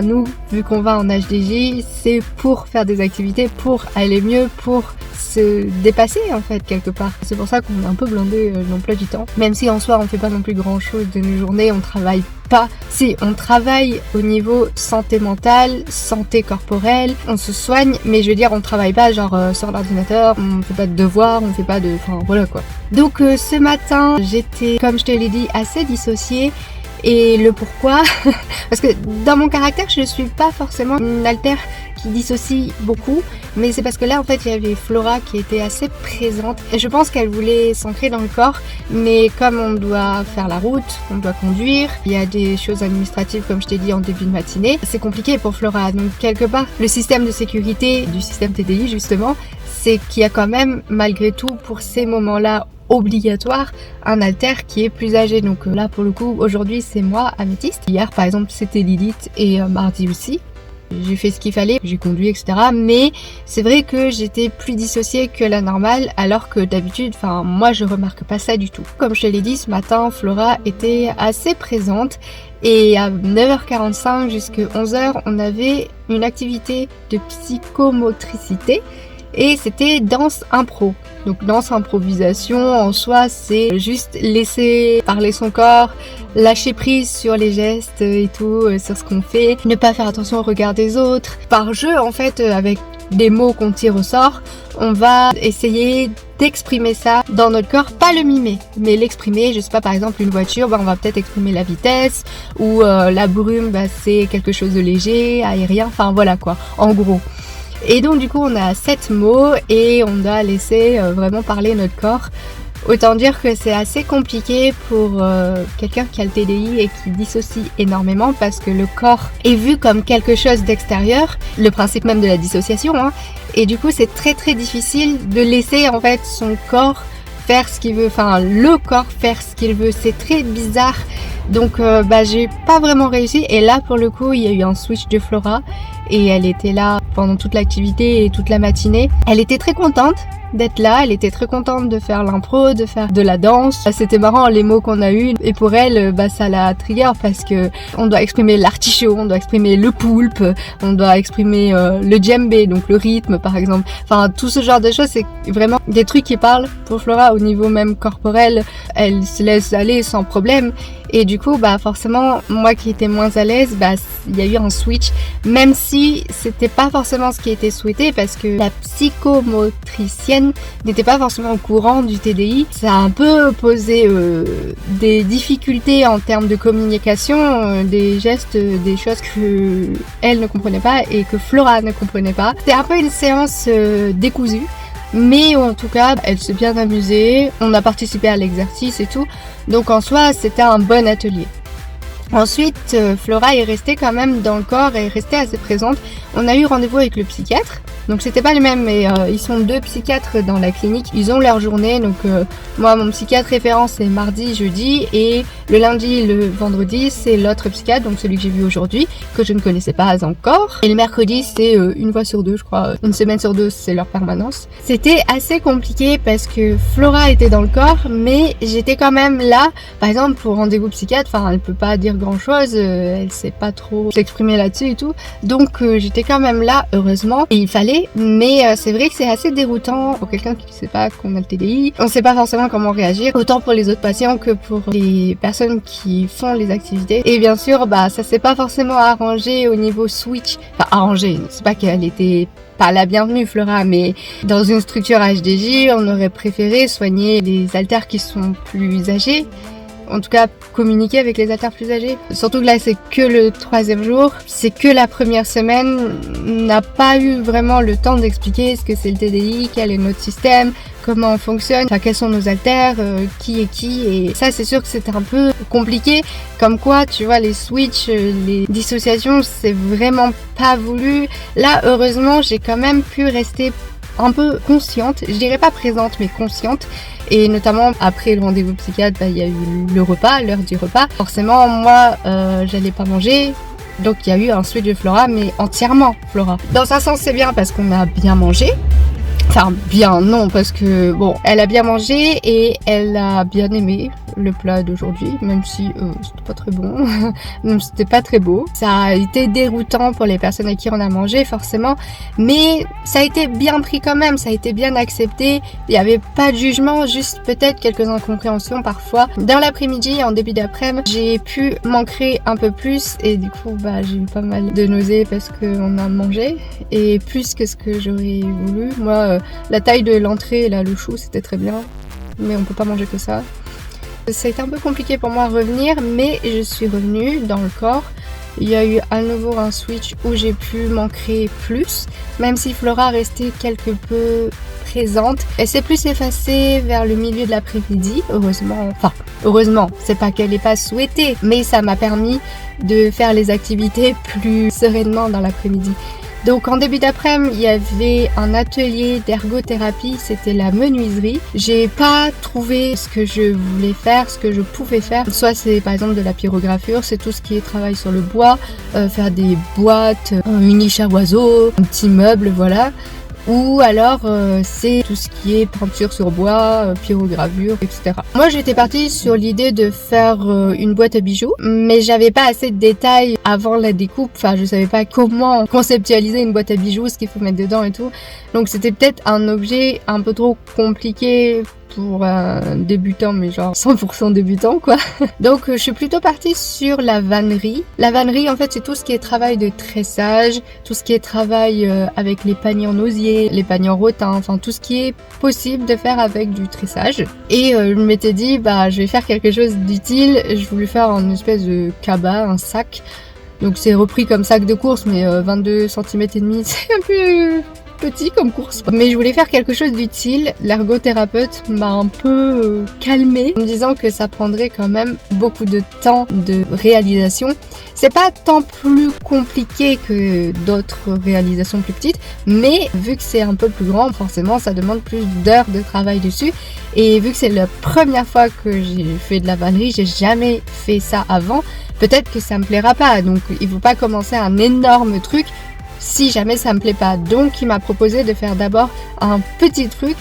nous, vu qu'on va en HDJ, c'est pour faire des activités, pour aller mieux, pour se dépasser en fait quelque part. C'est pour ça qu'on est un peu blindé l'emploi du temps. Même si en soi on fait pas non plus grand chose de nos journées, on travaille pas. Si, on travaille au niveau santé mentale, santé corporelle, on se soigne, mais je veux dire on travaille pas genre sur l'ordinateur, on fait pas de devoirs, on fait pas de... enfin voilà quoi. Donc ce matin j'étais, comme je te l'ai dit, assez dissociée. Et le pourquoi, parce que dans mon caractère je suis pas forcément une altère qui dissocie beaucoup, mais c'est parce que là en fait il y avait Flora qui était assez présente et je pense qu'elle voulait s'ancrer dans le corps, mais comme on doit faire la route, on doit conduire, il y a des choses administratives comme je t'ai dit en début de matinée, c'est compliqué pour Flora. Donc quelque part le système de sécurité du système TDI justement, c'est qu'il y a quand même malgré tout pour ces moments-là obligatoire un alter qui est plus âgé. Donc là pour le coup aujourd'hui c'est moi améthyste, hier par exemple c'était Lilith et mardi aussi. J'ai fait ce qu'il fallait, j'ai conduit etc, mais c'est vrai que j'étais plus dissociée que la normale alors que d'habitude, enfin moi je remarque pas ça du tout. Comme je te l'ai dit ce matin, Flora était assez présente et à 9h45 jusqu'à 11h on avait une activité de psychomotricité et c'était danse impro. Donc danse improvisation en soi c'est juste laisser parler son corps, lâcher prise sur les gestes et tout, sur ce qu'on fait, ne pas faire attention au regard des autres. Par jeu en fait avec des mots qu'on tire au sort, on va essayer d'exprimer ça dans notre corps, pas le mimer, mais l'exprimer. Je sais pas, par exemple une voiture, on va peut-être exprimer la vitesse, ou la brume c'est quelque chose de léger, aérien, enfin voilà quoi, en gros. Et donc du coup on a 7 mots et on doit laisser vraiment parler notre corps. Autant dire que c'est assez compliqué pour quelqu'un qui a le TDI et qui dissocie énormément parce que le corps est vu comme quelque chose d'extérieur, le principe même de la dissociation, hein. Et du coup c'est très très difficile de laisser en fait son corps faire ce qu'il veut, enfin le corps faire ce qu'il veut, c'est très bizarre. Donc j'ai pas vraiment réussi et là pour le coup il y a eu un switch de Flora et elle était là pendant toute l'activité et toute la matinée. Elle était très contente d'être là, elle était très contente de faire l'impro, de faire de la danse. C'était marrant les mots qu'on a eu et pour elle ça la trigger parce que on doit exprimer l'artichaut, on doit exprimer le poulpe, on doit exprimer le djembé, donc le rythme par exemple. Enfin tout ce genre de choses, c'est vraiment des trucs qui parlent pour Flora au niveau même corporel. Elle se laisse aller sans problème. Et du coup, forcément, moi qui étais moins à l'aise, il y a eu un switch, même si c'était pas forcément ce qui était souhaité, parce que la psychomotricienne n'était pas forcément au courant du TDI. Ça a un peu posé des difficultés en termes de communication, des gestes, des choses que elle ne comprenait pas et que Flora ne comprenait pas. C'était un peu une séance décousue. Mais en tout cas, elle s'est bien amusée, on a participé à l'exercice et tout, donc en soi, c'était un bon atelier. Ensuite, Flora est restée quand même dans le corps et est restée assez présente. On a eu rendez-vous avec le psychiatre, donc c'était pas les mêmes, mais ils sont 2 psychiatres dans la clinique, ils ont leur journée, donc moi mon psychiatre référent c'est mardi, jeudi, et le lundi, le vendredi c'est l'autre psychiatre, donc celui que j'ai vu aujourd'hui, que je ne connaissais pas encore, et le mercredi c'est une fois sur 2 je crois, une semaine sur 2 c'est leur permanence. C'était assez compliqué parce que Flora était dans le corps, mais j'étais quand même là, par exemple pour rendez-vous psychiatre, elle peut pas dire grand chose, elle sait pas trop s'exprimer là-dessus et tout, donc j'étais quand même là, heureusement, et il fallait. Mais c'est vrai que c'est assez déroutant pour quelqu'un qui ne sait pas qu'on a le TDI. On ne sait pas forcément comment réagir, autant pour les autres patients que pour les personnes qui font les activités. Et bien sûr, ça s'est pas forcément arrangé au niveau switch. Enfin, arrangé, c'est pas qu'elle était pas la bienvenue Flora, mais dans une structure HDJ, on aurait préféré soigner les haltères qui sont plus âgés. En tout cas, communiquer avec les haltères plus âgés. Surtout que là, c'est que le 3e jour. C'est que la première semaine. On n'a pas eu vraiment le temps d'expliquer ce que c'est le TDI, quel est notre système, comment on fonctionne, quels sont nos haltères, qui est qui. Et ça, c'est sûr que c'était un peu compliqué. Comme quoi, tu vois, les switches, les dissociations, c'est vraiment pas voulu. Là, heureusement, j'ai quand même pu rester un peu consciente, je dirais pas présente mais consciente, et notamment après le rendez-vous psychiatre, il y a eu le repas, l'heure du repas. Forcément moi j'allais pas manger, donc il y a eu un switch de Flora, mais entièrement Flora. Dans un sens c'est bien parce qu'on a bien mangé, enfin bien non, parce que bon, elle a bien mangé et elle a bien aimé le plat d'aujourd'hui, même si c'était pas très bon, même si c'était pas très beau. Ça a été déroutant pour les personnes à qui on a mangé forcément, mais ça a été bien pris quand même, ça a été bien accepté. Il y avait pas de jugement, juste peut-être quelques incompréhensions parfois. Dans l'après-midi, en début d'après-midi, j'ai pu m'ancrer un peu plus et du coup j'ai eu pas mal de nausées parce qu'on a mangé et plus que ce que j'aurais voulu. Moi, la taille de l'entrée, là, le chou, c'était très bien, mais on peut pas manger que ça. Ça a été un peu compliqué pour moi à revenir, mais je suis revenue dans le corps. Il y a eu à nouveau un switch où j'ai pu m'ancrer plus, même si Flora restait quelque peu présente. Elle s'est plus effacée vers le milieu de l'après-midi, heureusement. Enfin, heureusement, c'est pas qu'elle n'est pas souhaitée, mais ça m'a permis de faire les activités plus sereinement dans l'après-midi. Donc en début d'après-midi, il y avait un atelier d'ergothérapie, c'était la menuiserie. J'ai pas trouvé ce que je voulais faire, ce que je pouvais faire. Soit c'est par exemple de la pyrogravure, c'est tout ce qui est travail sur le bois, faire des boîtes, une niche à oiseaux, un petit meuble, voilà. Ou alors c'est tout ce qui est peinture sur bois, pyrogravure, etc. Moi j'étais partie sur l'idée de faire une boîte à bijoux, mais j'avais pas assez de détails avant la découpe, enfin je savais pas comment conceptualiser une boîte à bijoux, ce qu'il faut mettre dedans et tout. Donc c'était peut-être un objet un peu trop compliqué pour un débutant, mais genre 100% débutant quoi. Donc je suis plutôt partie sur la vannerie. La vannerie en fait c'est tout ce qui est travail de tressage, tout ce qui est travail avec les paniers en osier, les paniers en rotin, enfin tout ce qui est possible de faire avec du tressage. Et je m'étais dit je vais faire quelque chose d'utile, je voulais faire une espèce de cabas, un sac Donc c'est repris comme sac de course, mais 22 cm et demi, c'est un peu petit comme course. Mais je voulais faire quelque chose d'utile. L'ergothérapeute m'a un peu calmée en me disant que ça prendrait quand même beaucoup de temps de réalisation. C'est pas tant plus compliqué que d'autres réalisations plus petites, mais vu que c'est un peu plus grand, forcément ça demande plus d'heures de travail dessus. Et vu que c'est la première fois que j'ai fait de la vannerie, j'ai jamais fait ça avant, peut-être que ça me plaira pas. Donc il faut pas commencer un énorme truc si jamais ça me plaît pas. Donc il m'a proposé de faire d'abord un petit truc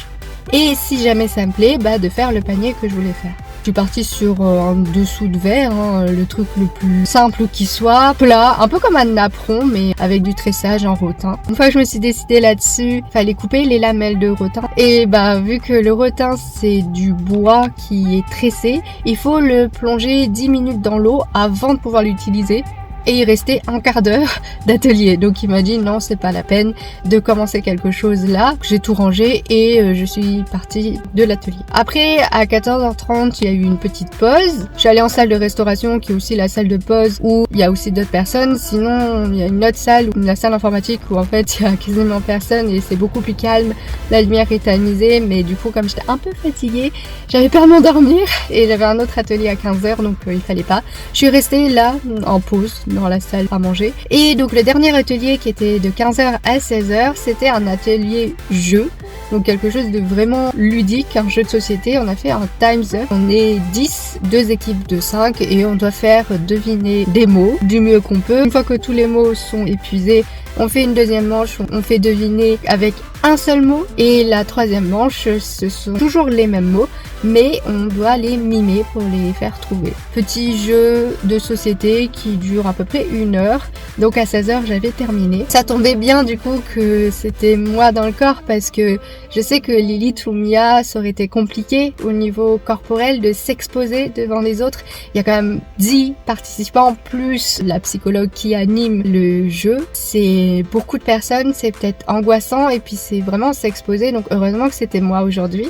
et si jamais ça me plaît, de faire le panier que je voulais faire. Je suis partie sur un dessous de verre, le truc le plus simple qui soit, plat, un peu comme un napperon mais avec du tressage en rotin. Une fois que je me suis décidée là-dessus, il fallait couper les lamelles de rotin. Et vu que le rotin c'est du bois qui est tressé, il faut le plonger 10 minutes dans l'eau avant de pouvoir l'utiliser. Et il restait un quart d'heure d'atelier. Donc il m'a dit non, c'est pas la peine de commencer quelque chose là. J'ai tout rangé et je suis partie de l'atelier. Après, à 14h30, il y a eu une petite pause. Je suis allée en salle de restauration qui est aussi la salle de pause où il y a aussi d'autres personnes. Sinon, il y a une autre salle, la salle informatique où en fait il y a quasiment personne et c'est beaucoup plus calme. La lumière est tamisée, mais du coup comme j'étais un peu fatiguée, j'avais peur de m'endormir et j'avais un autre atelier à 15h donc il fallait pas. Je suis restée là en pause dans la salle à manger. Et donc le dernier atelier qui était de 15h à 16h, c'était un atelier jeu. Donc quelque chose de vraiment ludique, un jeu de société. On a fait un Time's Up. On est 10, 2 équipes de 5 et on doit faire deviner des mots du mieux qu'on peut. Une fois que tous les mots sont épuisés, on fait une deuxième manche, on fait deviner avec un seul mot et la troisième manche, ce sont toujours les mêmes mots mais on doit les mimer pour les faire trouver. Petit jeu de société qui dure à peu près 1 heure, donc à 16h j'avais terminé. Ça tombait bien du coup que c'était moi dans le corps parce que je sais que Lilith ou Mia, ça aurait été compliqué au niveau corporel de s'exposer devant les autres. Il y a quand même 10 participants plus la psychologue qui anime le jeu. C'est beaucoup de personnes, c'est peut-être angoissant et puis c'est vraiment s'exposer, donc heureusement que c'était moi aujourd'hui.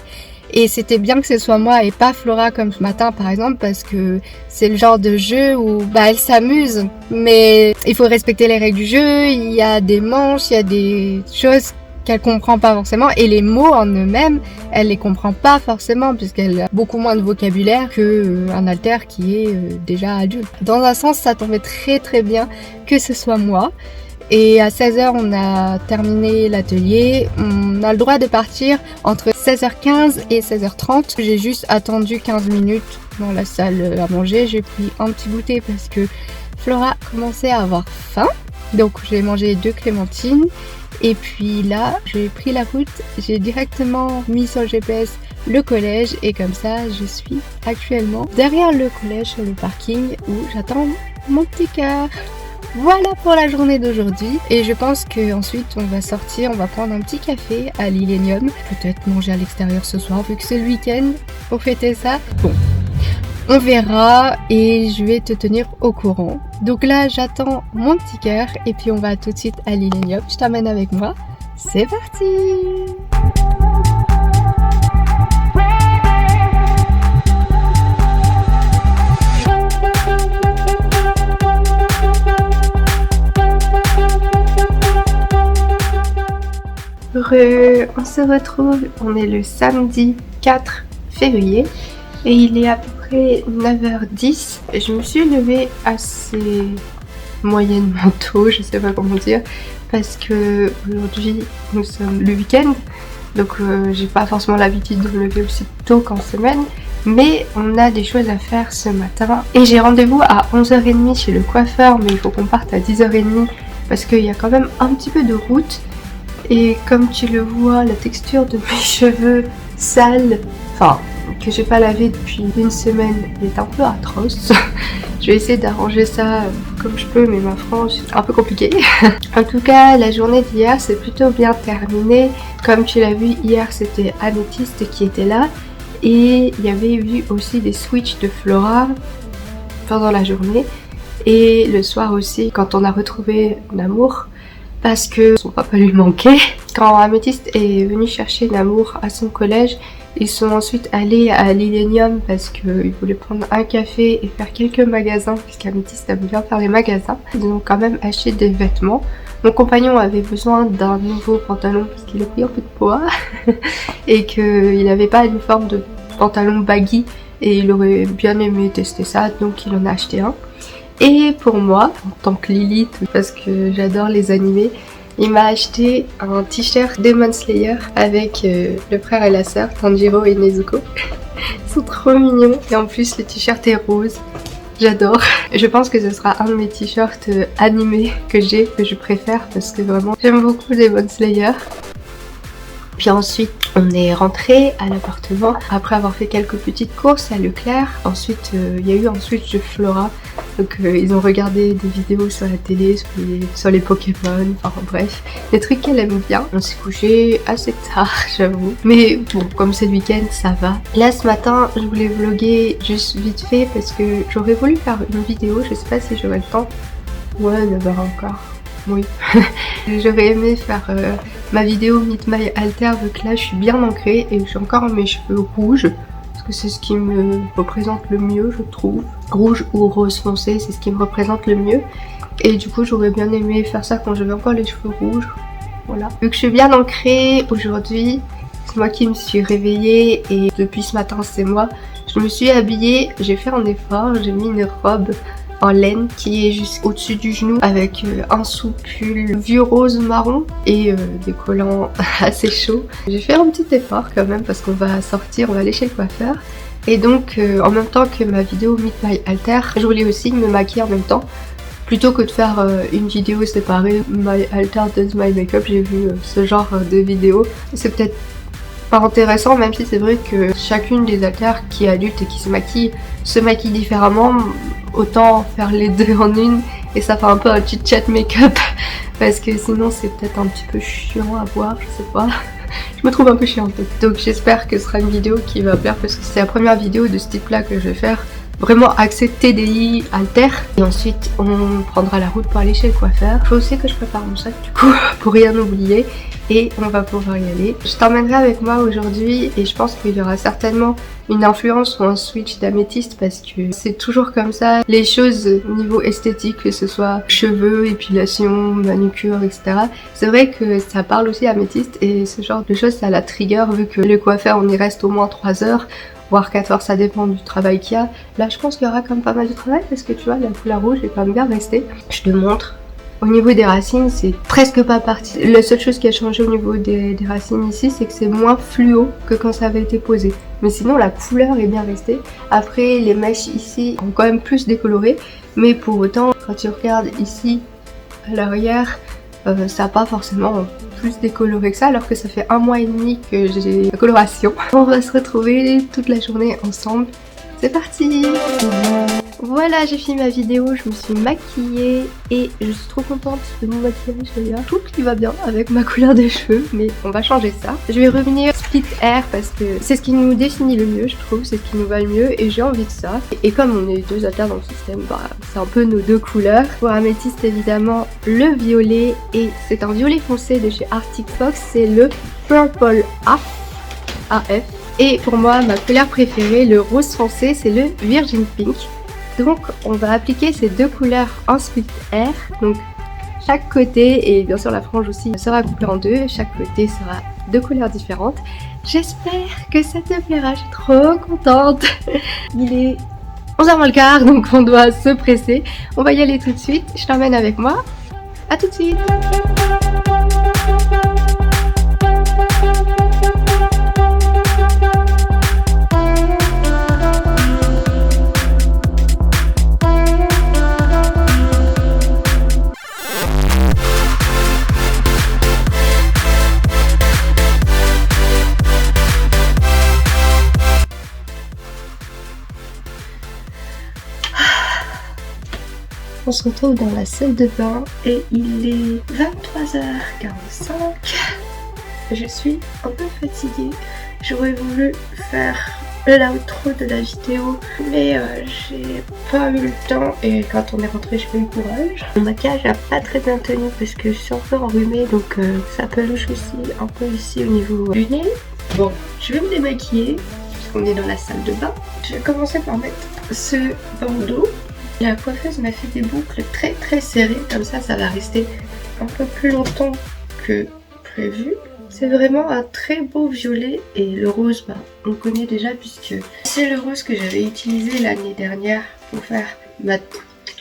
Et c'était bien que ce soit moi et pas Flora comme ce matin par exemple parce que c'est le genre de jeu où elle s'amuse mais il faut respecter les règles du jeu, il y a des manches, il y a des choses qu'elle comprend pas forcément et les mots en eux-mêmes, elle les comprend pas forcément puisqu'elle a beaucoup moins de vocabulaire qu'un alter qui est déjà adulte. Dans un sens, ça tombait très très bien que ce soit moi. Et à 16h, on a terminé l'atelier. On a le droit de partir entre 16h15 et 16h30. J'ai juste attendu 15 minutes dans la salle à manger. J'ai pris un petit goûter parce que Flora commençait à avoir faim. Donc j'ai mangé 2 clémentines. Et puis là, j'ai pris la route. J'ai directement mis sur le GPS le collège. Et comme ça, je suis actuellement derrière le collège sur le parking où j'attends mon petit cœur. Voilà pour la journée d'aujourd'hui et je pense qu'ensuite on va sortir, on va prendre un petit café à l'Illenium, peut-être manger à l'extérieur ce soir vu que c'est le week-end pour fêter ça. Bon, on verra et je vais te tenir au courant. Donc là j'attends mon petit cœur et puis on va tout de suite à l'Illenium, je t'emmène avec moi, c'est parti! On se retrouve, on est le samedi 4 février et il est à peu près 9h10. Je me suis levée assez moyennement tôt, je sais pas comment dire, parce que aujourd'hui nous sommes le week-end, donc j'ai pas forcément l'habitude de me lever aussi tôt qu'en semaine, mais on a des choses à faire ce matin et j'ai rendez-vous à 11h30 chez le coiffeur, mais il faut qu'on parte à 10h30 parce qu'il y a quand même un petit peu de route. Et comme tu le vois, la texture de mes cheveux sales, enfin que j'ai pas lavé depuis 1 semaine, est un peu atroce. Je vais essayer d'arranger ça comme je peux, mais ma frange, c'est un peu compliqué. En tout cas, la journée d'hier s'est plutôt bien terminée. Comme tu l'as vu, hier c'était Améthyste qui était là. Et il y avait eu aussi des switches de Flora pendant la journée. Et le soir aussi, quand on a retrouvé l'amour, parce que son papa lui manquait. Quand Améthyste est venu chercher Namour à son collège, ils sont ensuite allés à l'Illenium parce qu'ils voulaient prendre un café et faire quelques magasins, puisqu'Améthyste aime bien faire les magasins. Ils ont quand même acheté des vêtements. Mon compagnon avait besoin d'un nouveau pantalon parce qu'il a pris un peu de poids et qu'il n'avait pas une forme de pantalon baggy et il aurait bien aimé tester ça, donc il en a acheté un. Et pour moi, en tant que Lilith, parce que j'adore les animés, il m'a acheté un t-shirt Demon Slayer avec le frère et la sœur, Tanjiro et Nezuko. Ils sont trop mignons et en plus le t-shirt est rose. J'adore. Je pense que ce sera un de mes t-shirts animés que je préfère parce que vraiment j'aime beaucoup Demon Slayer. Puis ensuite, on est rentré à l'appartement après avoir fait quelques petites courses à Leclerc. Ensuite, il y a eu un switch de Flora. Donc, ils ont regardé des vidéos sur la télé, sur les Pokémon, enfin bref, des trucs qu'elle aime bien. On s'est couché assez tard, j'avoue. Mais bon, comme c'est le week-end, ça va. Là, ce matin, je voulais vlogger juste vite fait parce que j'aurais voulu faire une vidéo. Je sais pas si j'aurai le temps. Ouais, 9h encore. Oui. J'aurais aimé faire ma vidéo Meet My Alter vu que là je suis bien ancrée et j'ai encore mes cheveux rouges parce que c'est ce qui me représente le mieux, je trouve. Rouge ou rose foncé, c'est ce qui me représente le mieux. Et du coup j'aurais bien aimé faire ça quand j'avais encore les cheveux rouges. Voilà. Vu que je suis bien ancrée aujourd'hui, c'est moi qui me suis réveillée et depuis ce matin c'est moi. Je me suis habillée, j'ai fait un effort, j'ai mis une robe en laine qui est juste au-dessus du genou avec un sous-pull vieux rose marron et des collants assez chauds. J'ai fait un petit effort quand même parce qu'on va sortir, on va aller chez le coiffeur. Et donc en même temps que ma vidéo Meet My Alter, je voulais aussi me maquiller en même temps. Plutôt que de faire une vidéo séparée, My Alter does my makeup, j'ai vu ce genre de vidéo. C'est peut-être pas intéressant, même si c'est vrai que chacune des alters qui est adulte et qui se maquille différemment. Autant faire les deux en une et ça fait un peu un chit-chat make-up parce que sinon c'est peut-être un petit peu chiant à voir, je sais pas. Je me trouve un peu chiante. Donc j'espère que ce sera une vidéo qui va plaire parce que c'est la première vidéo de ce type là que je vais faire. Vraiment axé TDI alter. Et ensuite on prendra la route pour aller chez le coiffeur. Il faut aussi que je prépare mon sac du coup pour rien oublier. Et on va pouvoir y aller. Je t'emmènerai avec moi aujourd'hui et je pense qu'il y aura certainement une influence ou un switch d'Améthyste parce que c'est toujours comme ça. Les choses niveau esthétique, que ce soit cheveux, épilation, manucure, etc. C'est vrai que ça parle aussi à Améthyste et ce genre de choses ça la trigger vu que le coiffeur on y reste au moins 3 heures. Voire 4 heures, ça dépend du travail qu'il y a. Là je pense qu'il y aura quand même pas mal de travail parce que tu vois la couleur rouge est quand même bien restée. Je te montre. Au niveau des racines, c'est presque pas parti. La seule chose qui a changé au niveau des racines ici, c'est que c'est moins fluo que quand ça avait été posé. Mais sinon, la couleur est bien restée. Après, les mèches ici ont quand même plus décoloré. Mais pour autant, quand tu regardes ici, à l'arrière, ça n'a pas forcément plus décoloré que ça, alors que ça fait 1 mois et demi que j'ai la coloration. On va se retrouver toute la journée ensemble. C'est parti! Voilà, j'ai fini ma vidéo, je me suis maquillée et je suis trop contente de mon maquillage d'ailleurs. Tout qui va bien avec ma couleur de cheveux, mais on va changer ça. Je vais revenir split hair parce que c'est ce qui nous définit le mieux, je trouve, c'est ce qui nous va le mieux et j'ai envie de ça. Et comme on est deux alters dans le système, bah, c'est un peu nos deux couleurs. Pour Améthyste évidemment le violet et c'est un violet foncé de chez Arctic Fox, c'est le Purple AF. Et pour moi, ma couleur préférée, le rose foncé, c'est le Virgin Pink. Donc on va appliquer ces deux couleurs en split hair. Donc chaque côté, et bien sûr la frange aussi sera coupée en deux. Chaque côté sera deux couleurs différentes. J'espère que ça te plaira, je suis trop contente. Il est 11h15, donc on doit se presser. On va y aller tout de suite, je t'emmène avec moi. À tout de suite. On se retrouve dans la salle de bain et il est 23h45. Je suis un peu fatiguée. J'aurais voulu faire l'outro de la vidéo, mais j'ai pas eu le temps et quand on est rentré j'ai pas eu le courage. Mon maquillage a pas très bien tenu parce que je suis un peu enrhumée, donc ça peluche aussi un peu ici au niveau du nez. Bon, je vais me démaquiller puisqu'on est dans la salle de bain. Je vais commencer par mettre ce bandeau. La coiffeuse m'a fait des boucles très serrées, comme ça va rester un peu plus longtemps que prévu. C'est vraiment un très beau violet et le rose, bah, on connaît déjà puisque c'est le rose que j'avais utilisé l'année dernière pour faire ma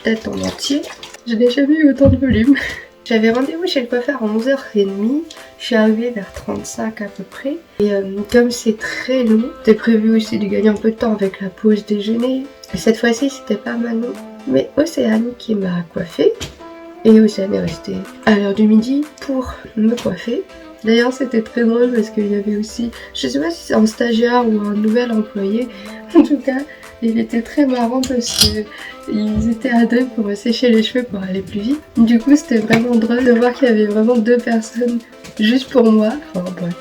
tête en entier. Je n'ai jamais eu autant de volume. J'avais rendez-vous chez le coiffeur à 11h30, je suis arrivée vers 35 à peu près. Et comme c'est très long, c'était prévu aussi de gagner un peu de temps avec la pause déjeuner. Et cette fois-ci c'était pas Manon, mais Océane qui m'a coiffée. Et Océane est restée à l'heure du midi pour me coiffer. D'ailleurs c'était très drôle parce qu'il y avait aussi, je sais pas si c'est un stagiaire ou un nouvel employé, en tout cas il était très marrant parce qu'ils étaient à deux pour me sécher les cheveux pour aller plus vite. Du coup c'était vraiment drôle de voir qu'il y avait vraiment deux personnes juste pour moi, enfin bref,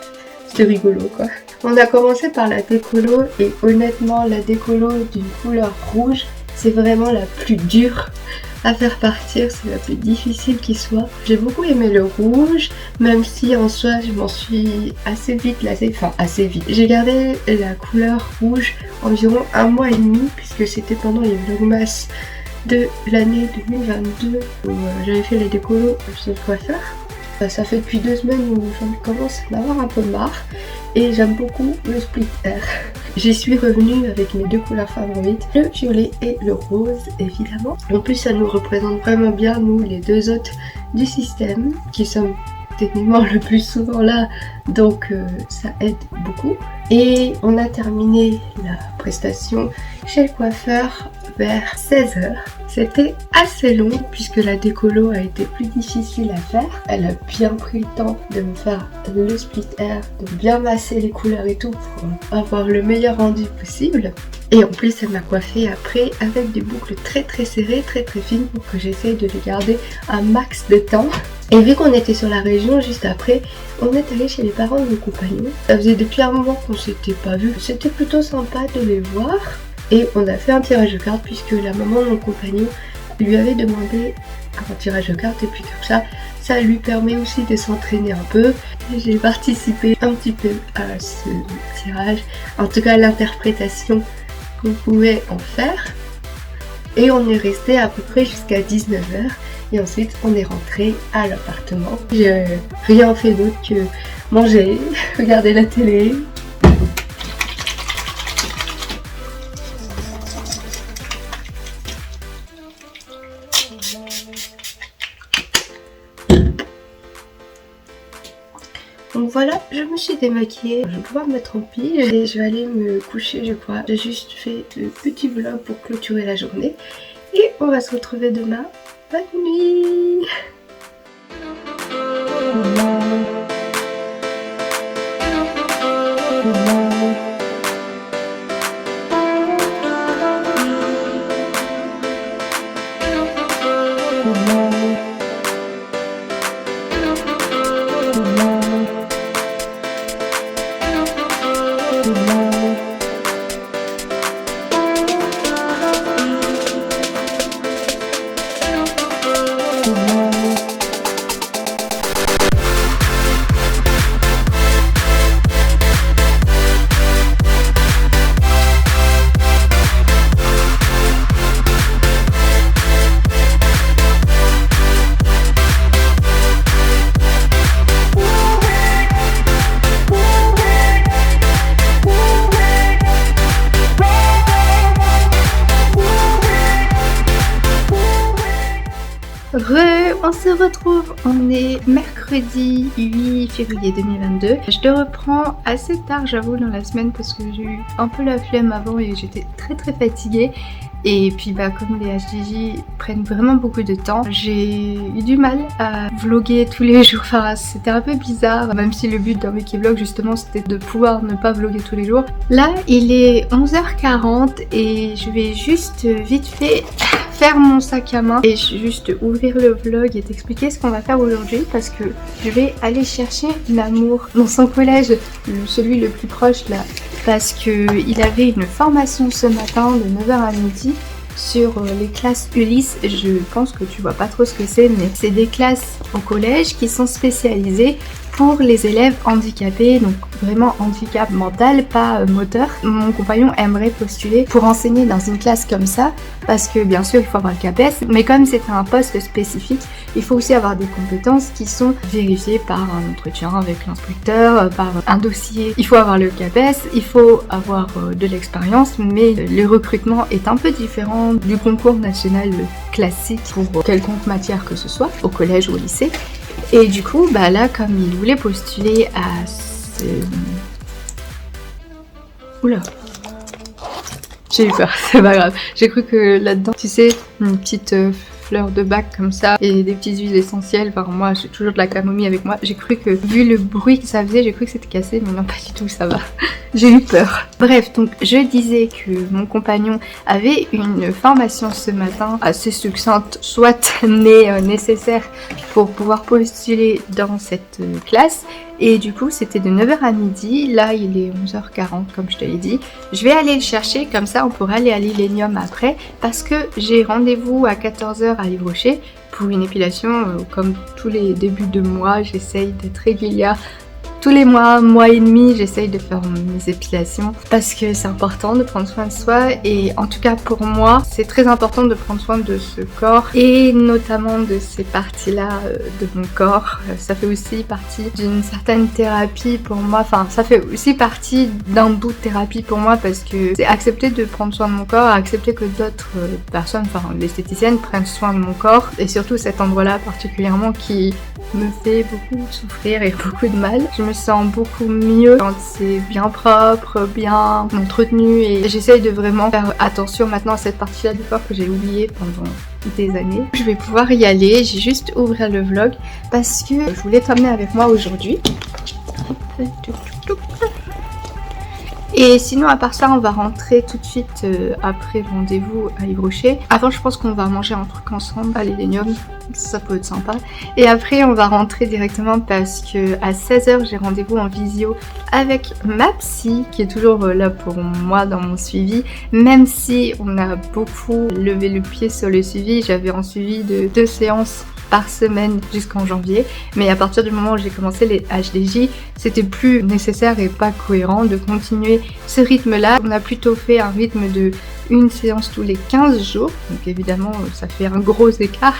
c'était rigolo quoi. On a commencé par la décolo et honnêtement la décolo d'une couleur rouge c'est vraiment la plus dure à faire partir, c'est la plus difficile qui soit. J'ai beaucoup aimé le rouge, même si en soi je m'en suis assez vite lassée, enfin assez vite. J'ai gardé la couleur rouge environ 1 mois et demi puisque c'était pendant les vlogmas de l'année 2022 où j'avais fait les décolos chez le coiffeur. Ça fait depuis 2 semaines où j'en commence à en avoir un peu marre et j'aime beaucoup le split hair. J'y suis revenue avec mes 2 couleurs favorites, le violet et le rose évidemment. En plus ça nous représente vraiment bien nous les 2 hôtes du système qui sommes techniquement le plus souvent là, donc ça aide beaucoup. Et on a terminé la prestation chez le coiffeur vers 16h. C'était assez long puisque la décolo a été plus difficile à faire. Elle a bien pris le temps de me faire le split hair, de bien masser les couleurs et tout pour avoir le meilleur rendu possible. Et en plus elle m'a coiffé après avec des boucles très serrées, très fines pour que j'essaye de les garder un max de temps. Et vu qu'on était sur la région juste après, on est allé chez les parents de mon compagnon. Ça faisait depuis un moment qu'on s'était pas vus. C'était plutôt sympa de les voir. Et on a fait un tirage de cartes puisque la maman de mon compagnon lui avait demandé un tirage de cartes et puis comme ça lui permet aussi de s'entraîner un peu. J'ai participé un petit peu à ce tirage, en tout cas l'interprétation qu'on pouvait en faire. Et on est resté à peu près jusqu'à 19h et ensuite on est rentré à l'appartement. J'ai rien fait d'autre que manger, regarder la télé. Donc voilà, je me suis démaquillée, je vais pouvoir me mettre en pile et je vais aller me coucher je crois. J'ai juste fait le petit vlog pour clôturer la journée et on va se retrouver demain. Bonne nuit. On se retrouve, on est mercredi 8 février 2022. Je te reprends assez tard j'avoue dans la semaine parce que j'ai eu un peu la flemme avant et j'étais très fatiguée. Et puis bah comme les HDJ prennent vraiment beaucoup de temps, j'ai eu du mal à vlogger tous les jours. Enfin c'était un peu bizarre, même si le but d'un wiki vlog justement c'était de pouvoir ne pas vlogger tous les jours. Là il est 11h40 et je vais juste vite fait faire mon sac à main et juste ouvrir le vlog et t'expliquer ce qu'on va faire aujourd'hui parce que je vais aller chercher l'amour dans son collège, celui le plus proche là. parce qu'il avait une formation ce matin de 9h à midi sur les classes Ulysse. Je pense que tu vois pas trop ce que c'est, mais c'est des classes au collège qui sont spécialisées pour les élèves handicapés, donc vraiment handicap mental, pas moteur. Mon compagnon aimerait postuler pour enseigner dans une classe comme ça, parce que bien sûr il faut avoir le CAPES, mais comme c'est un poste spécifique, il faut aussi avoir des compétences qui sont vérifiées par un entretien avec l'instructeur, par un dossier. Il faut avoir le CAPES, il faut avoir de l'expérience, mais le recrutement est un peu différent du concours national classique pour quelconque matière que ce soit, au collège ou au lycée. Et du coup, bah là, comme il voulait postuler à ce... Oula. J'ai eu peur, c'est pas grave. J'ai cru que là-dedans, tu sais, une petite fleur de bac comme ça et des petites huiles essentielles. Enfin, moi, j'ai toujours de la camomille avec moi. J'ai cru que, vu le bruit que ça faisait, j'ai cru que c'était cassé, mais non, pas du tout, ça va. J'ai eu peur. Bref, donc je disais que mon compagnon avait une formation ce matin assez succincte, soit mais nécessaire pour pouvoir postuler dans cette classe. Et du coup, c'était de 9h à midi. Là, il est 11h40, comme je te l'ai dit. Je vais aller le chercher, comme ça, on pourra aller à l'Illénium après. Parce que j'ai rendez-vous à 14h à Yves-Rocher pour une épilation. Comme tous les débuts de mois, j'essaye d'être régulière. Tous les mois et demi, j'essaye de faire mes épilations parce que c'est important de prendre soin de soi et en tout cas pour moi, c'est très important de prendre soin de ce corps et notamment de ces parties-là de mon corps. Ça fait aussi partie d'une certaine thérapie pour moi, enfin ça fait aussi partie d'un bout de thérapie pour moi parce que c'est accepter de prendre soin de mon corps, accepter que d'autres personnes, enfin l'esthéticienne, prennent soin de mon corps et surtout cet endroit-là particulièrement qui me fait beaucoup souffrir et beaucoup de mal. Je me sens beaucoup mieux quand c'est bien propre, bien entretenu et j'essaye de vraiment faire attention maintenant à cette partie-là du corps que j'ai oubliée pendant des années. Je vais pouvoir y aller, j'ai juste ouvert le vlog parce que je voulais t'emmener avec moi aujourd'hui. Et sinon, à part ça, on va rentrer tout de suite après le rendez-vous à Yves-Rocher. Avant, je pense qu'on va manger un truc ensemble à l'Illénium. Ça peut être sympa. Et après, on va rentrer directement parce que à 16h, j'ai rendez-vous en visio avec ma psy qui est toujours là pour moi dans mon suivi. Même si on a beaucoup levé le pied sur le suivi, j'avais un suivi de 2 séances par semaine jusqu'en janvier, mais à partir du moment où j'ai commencé les HDJ, c'était plus nécessaire et pas cohérent de continuer ce rythme-là. On a plutôt fait un rythme de une séance tous les 15 jours, donc évidemment ça fait un gros écart,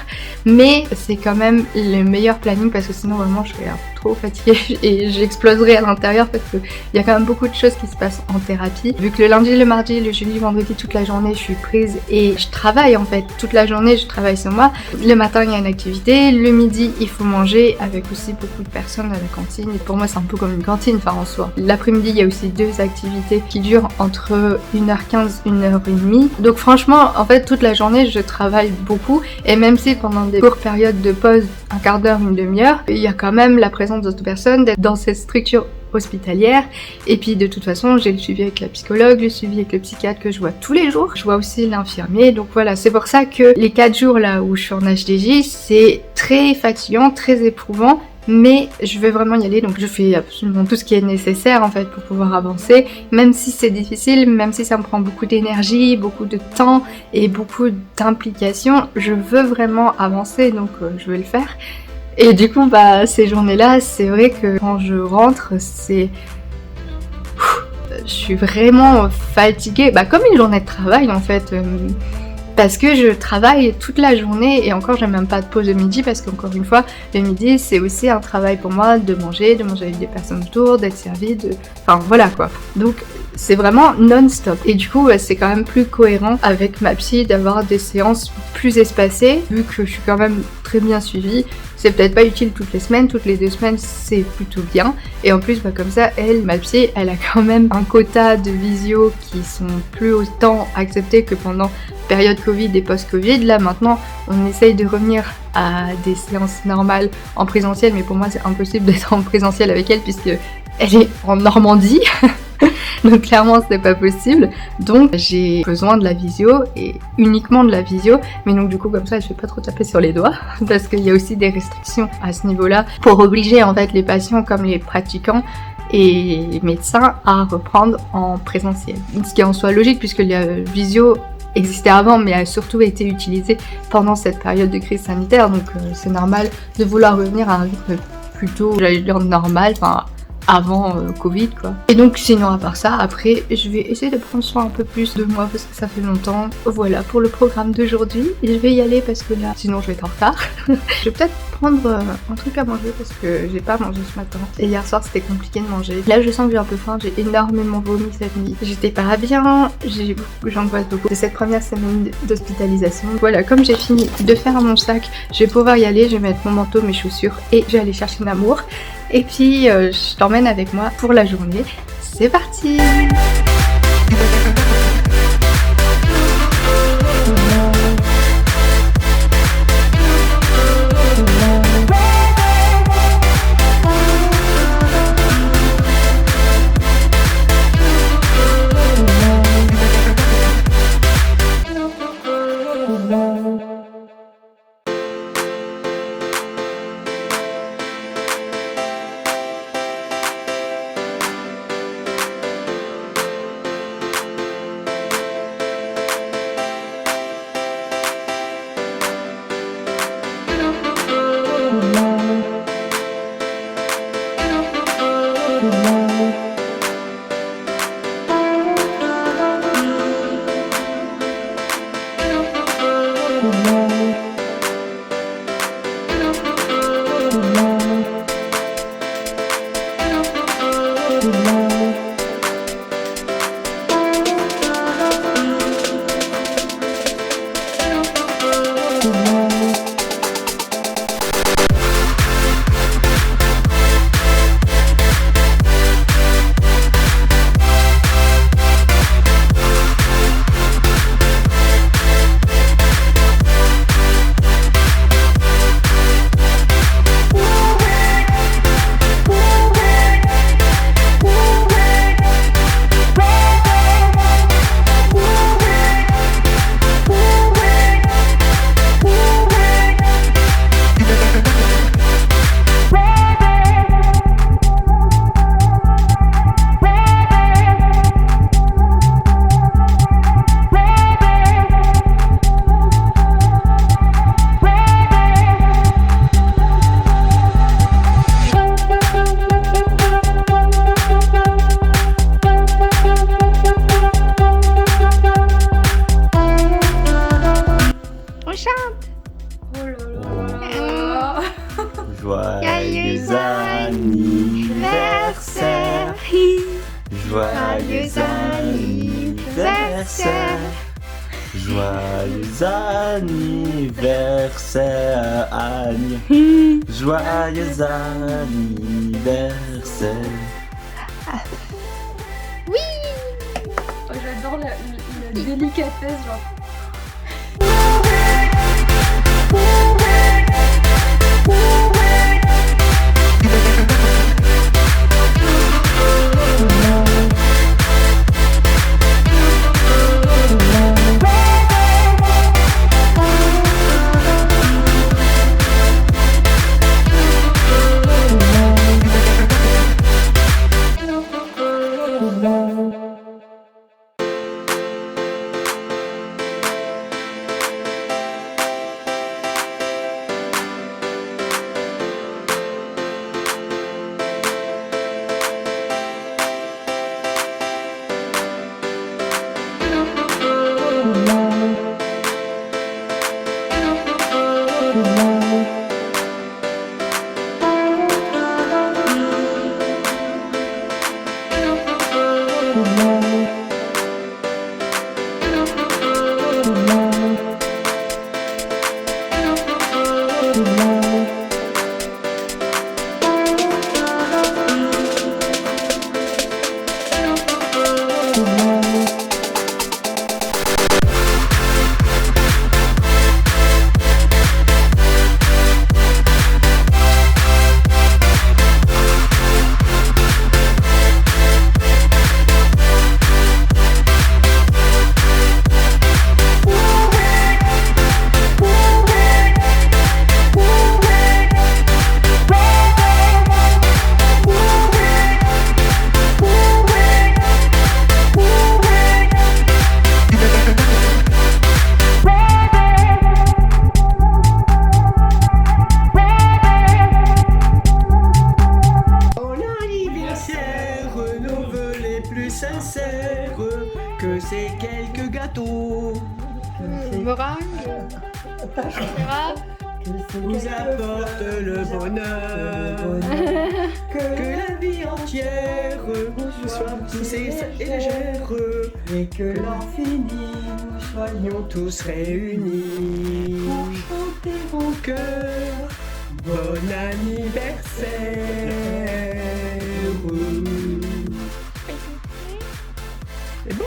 mais c'est quand même le meilleur planning parce que sinon vraiment je serais trop fatiguée et j'exploserais à l'intérieur parce qu'il y a quand même beaucoup de choses qui se passent en thérapie. Vu que le lundi, le mardi, le jeudi, vendredi, toute la journée je suis prise et je travaille en fait, toute la journée je travaille sur moi. Le matin il y a une activité, le midi il faut manger avec aussi beaucoup de personnes à la cantine et pour moi c'est un peu comme une cantine, enfin en soi. L'après-midi il y a aussi 2 activités qui durent entre 1h15, 1h30. Donc franchement, en fait, toute la journée, je travaille beaucoup. Et même si pendant des courtes périodes de pause, un quart d'heure, une demi-heure, il y a quand même la présence d'autres personnes, d'être dans cette structure hospitalière. Et puis de toute façon, j'ai le suivi avec la psychologue, le suivi avec le psychiatre que je vois tous les jours. Je vois aussi l'infirmier. Donc voilà, c'est pour ça que les 4 jours là où je suis en HDJ, c'est très fatigant, très éprouvant. Mais je veux vraiment y aller, donc je fais absolument tout ce qui est nécessaire en fait pour pouvoir avancer, même si c'est difficile, même si ça me prend beaucoup d'énergie, beaucoup de temps et beaucoup d'implication, je veux vraiment avancer, donc je vais le faire. Et du coup, bah ces journées-là, c'est vrai que quand je rentre, c'est... Je suis vraiment fatiguée, bah comme une journée de travail en fait. Parce que je travaille toute la journée et encore j'ai même pas de pause de midi parce qu'encore une fois le midi c'est aussi un travail pour moi de manger avec des personnes autour, d'être servi, enfin voilà quoi. Donc c'est vraiment non-stop et du coup c'est quand même plus cohérent avec ma psy d'avoir des séances plus espacées vu que je suis quand même très bien suivie. C'est peut-être pas utile toutes les 2 semaines c'est plutôt bien et en plus bah, comme ça ma psy elle a quand même un quota de visio qui sont plus autant acceptés que pendant période Covid et post-Covid. Là maintenant on essaye de revenir à des séances normales en présentiel mais pour moi c'est impossible d'être en présentiel avec elle puisque elle est en Normandie. Donc clairement c'est pas possible, donc j'ai besoin de la visio et uniquement de la visio, mais donc du coup comme ça je vais pas trop taper sur les doigts parce qu'il y a aussi des restrictions à ce niveau là pour obliger en fait les patients comme les pratiquants et médecins à reprendre en présentiel. Ce qui est en soi logique puisque la visio existait avant mais a surtout été utilisée pendant cette période de crise sanitaire, donc c'est normal de vouloir revenir à un rythme plutôt, j'allais dire, normal, enfin avant Covid quoi. Et donc sinon à part ça, après je vais essayer de prendre soin un peu plus de moi parce que ça fait longtemps. Voilà pour le programme d'aujourd'hui. Je vais y aller parce que là sinon je vais être en retard. Je vais peut-être prendre un truc à manger parce que j'ai pas mangé ce matin. Et hier soir c'était compliqué de manger. Là je sens que j'ai un peu faim, j'ai énormément vomi cette nuit. J'étais pas bien, j'angoisse beaucoup de cette première semaine d'hospitalisation. Voilà, comme j'ai fini de faire mon sac, je vais pouvoir y aller, je vais mettre mon manteau, mes chaussures et je vais aller chercher Namour. Et puis je t'emmène avec moi pour la journée. C'est parti! Joyeux anniversaire, joyeux anniversaire, joyeux anniversaire, Agne, joyeux anniversaire. Oui. Oh, j'adore la délicatesse, genre. plus sincère que ces quelques gâteaux. Meringue, chocolat. Nous apporte le bonheur. Que la vie entière soit douce et légère. Et que l'infini nous soyons tous réunis. Chanter en cœur, bon anniversaire. C'est bon?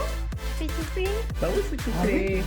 Bah oui, faut souffler.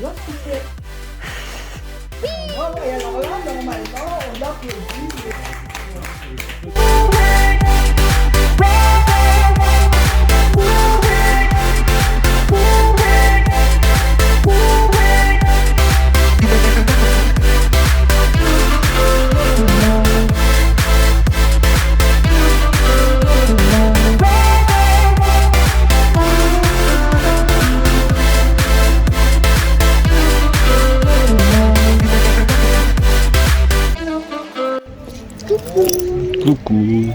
Coucou.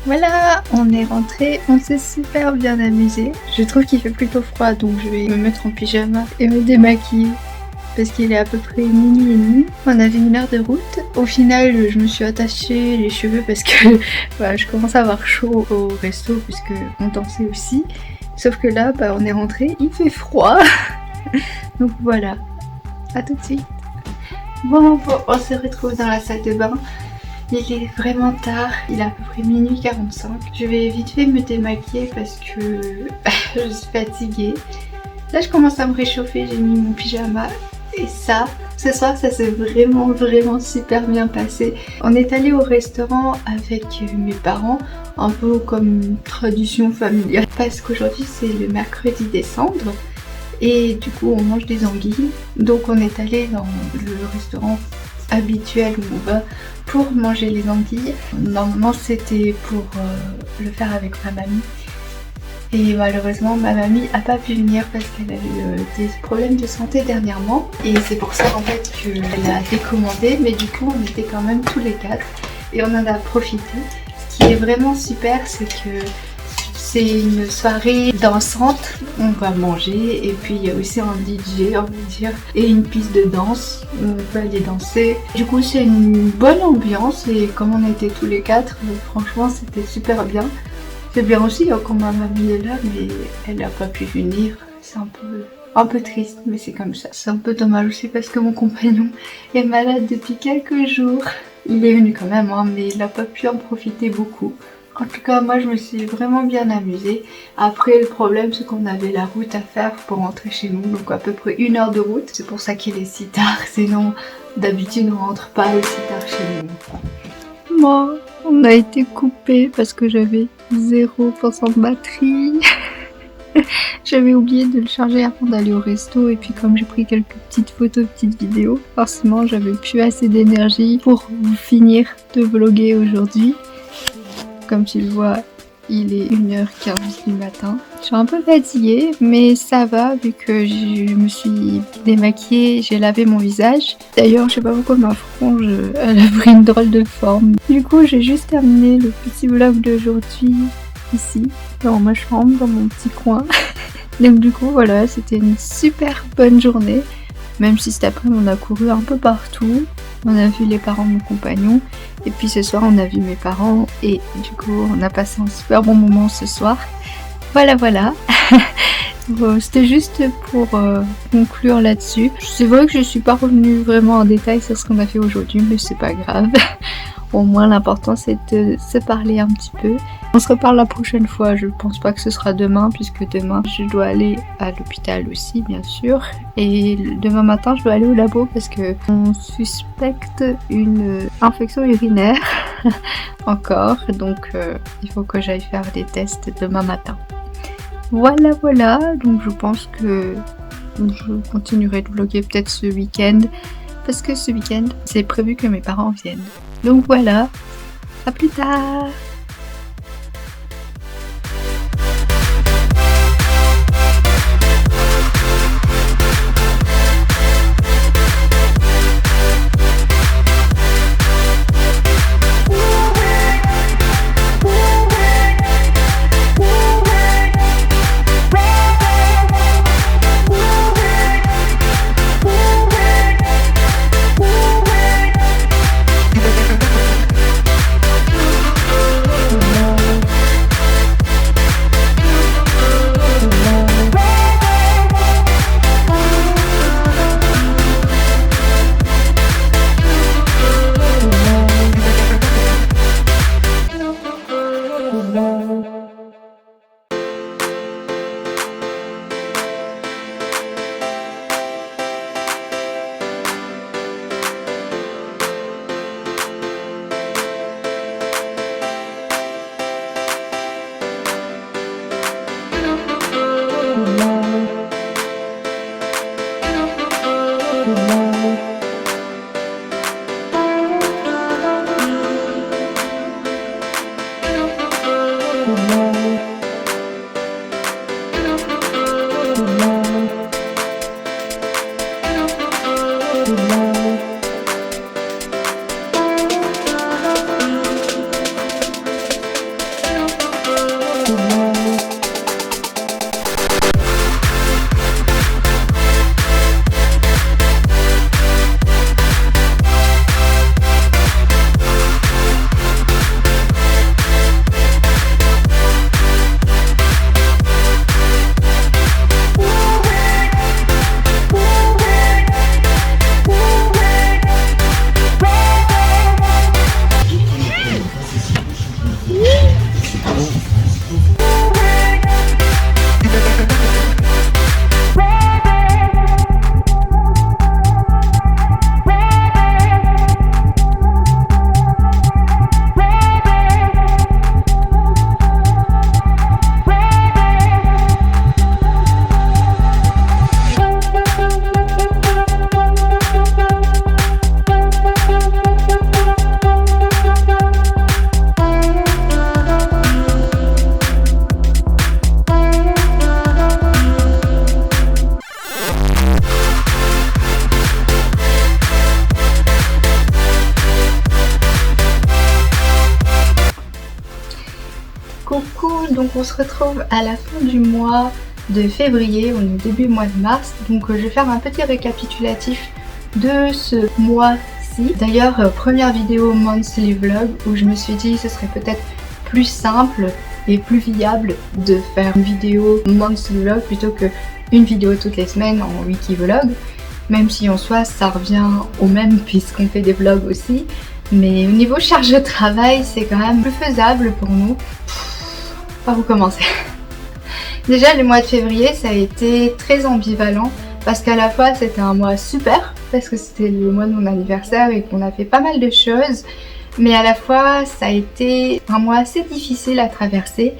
Voilà, on est rentré, on s'est super bien amusé. Je trouve qu'il fait plutôt froid, donc je vais me mettre en pyjama et me démaquiller parce qu'il est à peu près minuit et demi. On avait 1 heure de route. Au final, je me suis attachée les cheveux parce que voilà, je commence à avoir chaud au resto puisque on dansait aussi. Sauf que là, on est rentré, il fait froid. Donc voilà, à tout de suite. Bon, on se retrouve dans la salle de bain. Il est vraiment tard, il est à peu près minuit 45. Je vais vite fait me démaquiller parce que je suis fatiguée. Là je commence à me réchauffer, j'ai mis mon pyjama et ça, ce soir ça s'est vraiment super bien passé. On est allé au restaurant avec mes parents, un peu comme tradition familiale. Parce qu'aujourd'hui c'est le mercredi décembre et du coup on mange des anguilles. Donc on est allé dans le restaurant habituel où on va pour manger les anguilles. Normalement c'était pour le faire avec ma mamie et malheureusement ma mamie a pas pu venir parce qu'elle a eu des problèmes de santé dernièrement et c'est pour ça en fait qu'elle a décommandé, mais du coup on était quand même tous les 4 et on en a profité. Ce qui est vraiment super, c'est que c'est une soirée dansante, on va manger et puis il y a aussi un DJ on va dire et une piste de danse, on peut aller danser. Du coup c'est une bonne ambiance et comme on était tous les 4, franchement c'était super bien. C'est bien aussi quand ma mamie est là mais elle n'a pas pu venir, c'est un peu triste mais c'est comme ça. C'est un peu dommage aussi parce que mon compagnon est malade depuis quelques jours. Il est venu quand même mais il n'a pas pu en profiter beaucoup. En tout cas, moi je me suis vraiment bien amusée. Après, le problème c'est qu'on avait la route à faire pour rentrer chez nous, donc à peu près 1 heure de route. C'est pour ça qu'il est si tard, sinon d'habitude on rentre pas aussi tard chez nous. Moi, on a été coupé parce que j'avais 0% de batterie. J'avais oublié de le charger avant d'aller au resto et puis comme j'ai pris quelques petites photos, petites vidéos, forcément j'avais plus assez d'énergie pour vous finir de vlogger aujourd'hui. Comme tu le vois, il est 1h15 du matin. Je suis un peu fatiguée, mais ça va vu que je me suis démaquillée, j'ai lavé mon visage. D'ailleurs, je sais pas pourquoi ma frange, elle a pris une drôle de forme. Du coup, j'ai juste terminé le petit vlog d'aujourd'hui ici, dans ma chambre, dans mon petit coin. Donc du coup, voilà, c'était une super bonne journée. Même si cet après-midi, on a couru un peu partout. On a vu les parents de mon compagnon. Et puis ce soir, on a vu mes parents. Et du coup, on a passé un super bon moment ce soir. Voilà. Bon, c'était juste pour conclure là-dessus. C'est vrai que je suis pas revenue vraiment en détail sur ce qu'on a fait aujourd'hui, mais c'est pas grave. Au moins l'important c'est de se parler un petit peu. On se reparle la prochaine fois, je pense pas que ce sera demain, puisque demain je dois aller à l'hôpital aussi bien sûr. Et demain matin je dois aller au labo parce que on suspecte une infection urinaire encore. Donc il faut que j'aille faire des tests demain matin. Voilà, donc je pense que je continuerai de vlogger peut-être ce week-end. Parce que ce week-end, c'est prévu que mes parents viennent. Donc voilà, à plus tard! Coucou, donc on se retrouve à la fin du mois de février, on est début mois de mars, donc je vais faire un petit récapitulatif de ce mois-ci. D'ailleurs, première vidéo monthly vlog où je me suis dit ce serait peut-être plus simple et plus viable de faire une vidéo monthly vlog plutôt que une vidéo toutes les semaines en wiki vlog, même si en soi ça revient au même puisqu'on fait des vlogs aussi. Mais au niveau charge de travail, c'est quand même plus faisable pour nous. Par où commencer? Déjà le mois de février ça a été très ambivalent parce qu'à la fois c'était un mois super parce que c'était le mois de mon anniversaire et qu'on a fait pas mal de choses, mais à la fois ça a été un mois assez difficile à traverser.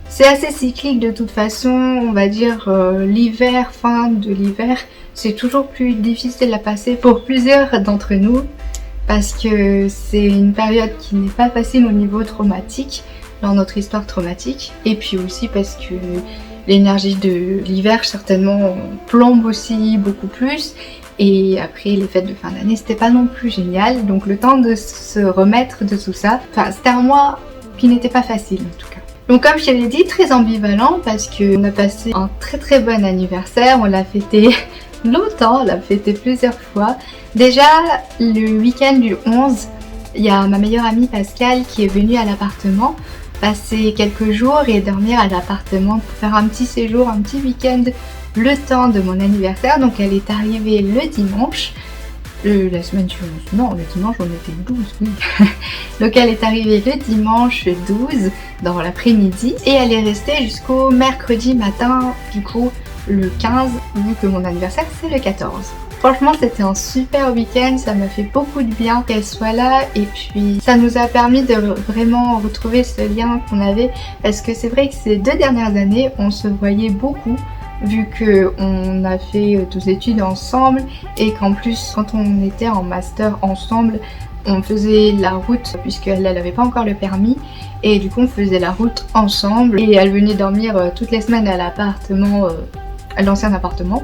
C'est assez cyclique de toute façon, on va dire l'hiver, fin de l'hiver, c'est toujours plus difficile à passer pour plusieurs d'entre nous parce que c'est une période qui n'est pas facile au niveau traumatique, dans notre histoire traumatique, et puis aussi parce que l'énergie de l'hiver certainement plombe aussi beaucoup plus, et après les fêtes de fin d'année c'était pas non plus génial, donc le temps de se remettre de tout ça, enfin c'était un mois qui n'était pas facile en tout cas. Donc comme je l'ai dit, très ambivalent parce qu'on a passé un très bon anniversaire, on l'a fêté longtemps, on l'a fêté plusieurs fois. Déjà le week-end du 11, il y a ma meilleure amie Pascal qui est venue à l'appartement passer quelques jours et dormir à l'appartement pour faire un petit séjour, un petit week-end, le temps de mon anniversaire. Donc elle est arrivée le dimanche. La semaine suivante, non, le dimanche on était le 12, oui. Donc elle est arrivée le dimanche 12 dans l'après-midi et elle est restée jusqu'au mercredi matin, du coup le 15, vu que mon anniversaire c'est le 14. Franchement c'était un super week-end, ça m'a fait beaucoup de bien qu'elle soit là et puis ça nous a permis de vraiment retrouver ce lien qu'on avait parce que c'est vrai que ces 2 dernières années on se voyait beaucoup vu qu'on a fait 12 études ensemble et qu'en plus quand on était en master ensemble on faisait la route puisqu'elle n'avait pas encore le permis et du coup on faisait la route ensemble et elle venait dormir toutes les semaines à l'appartement, à l'ancien appartement,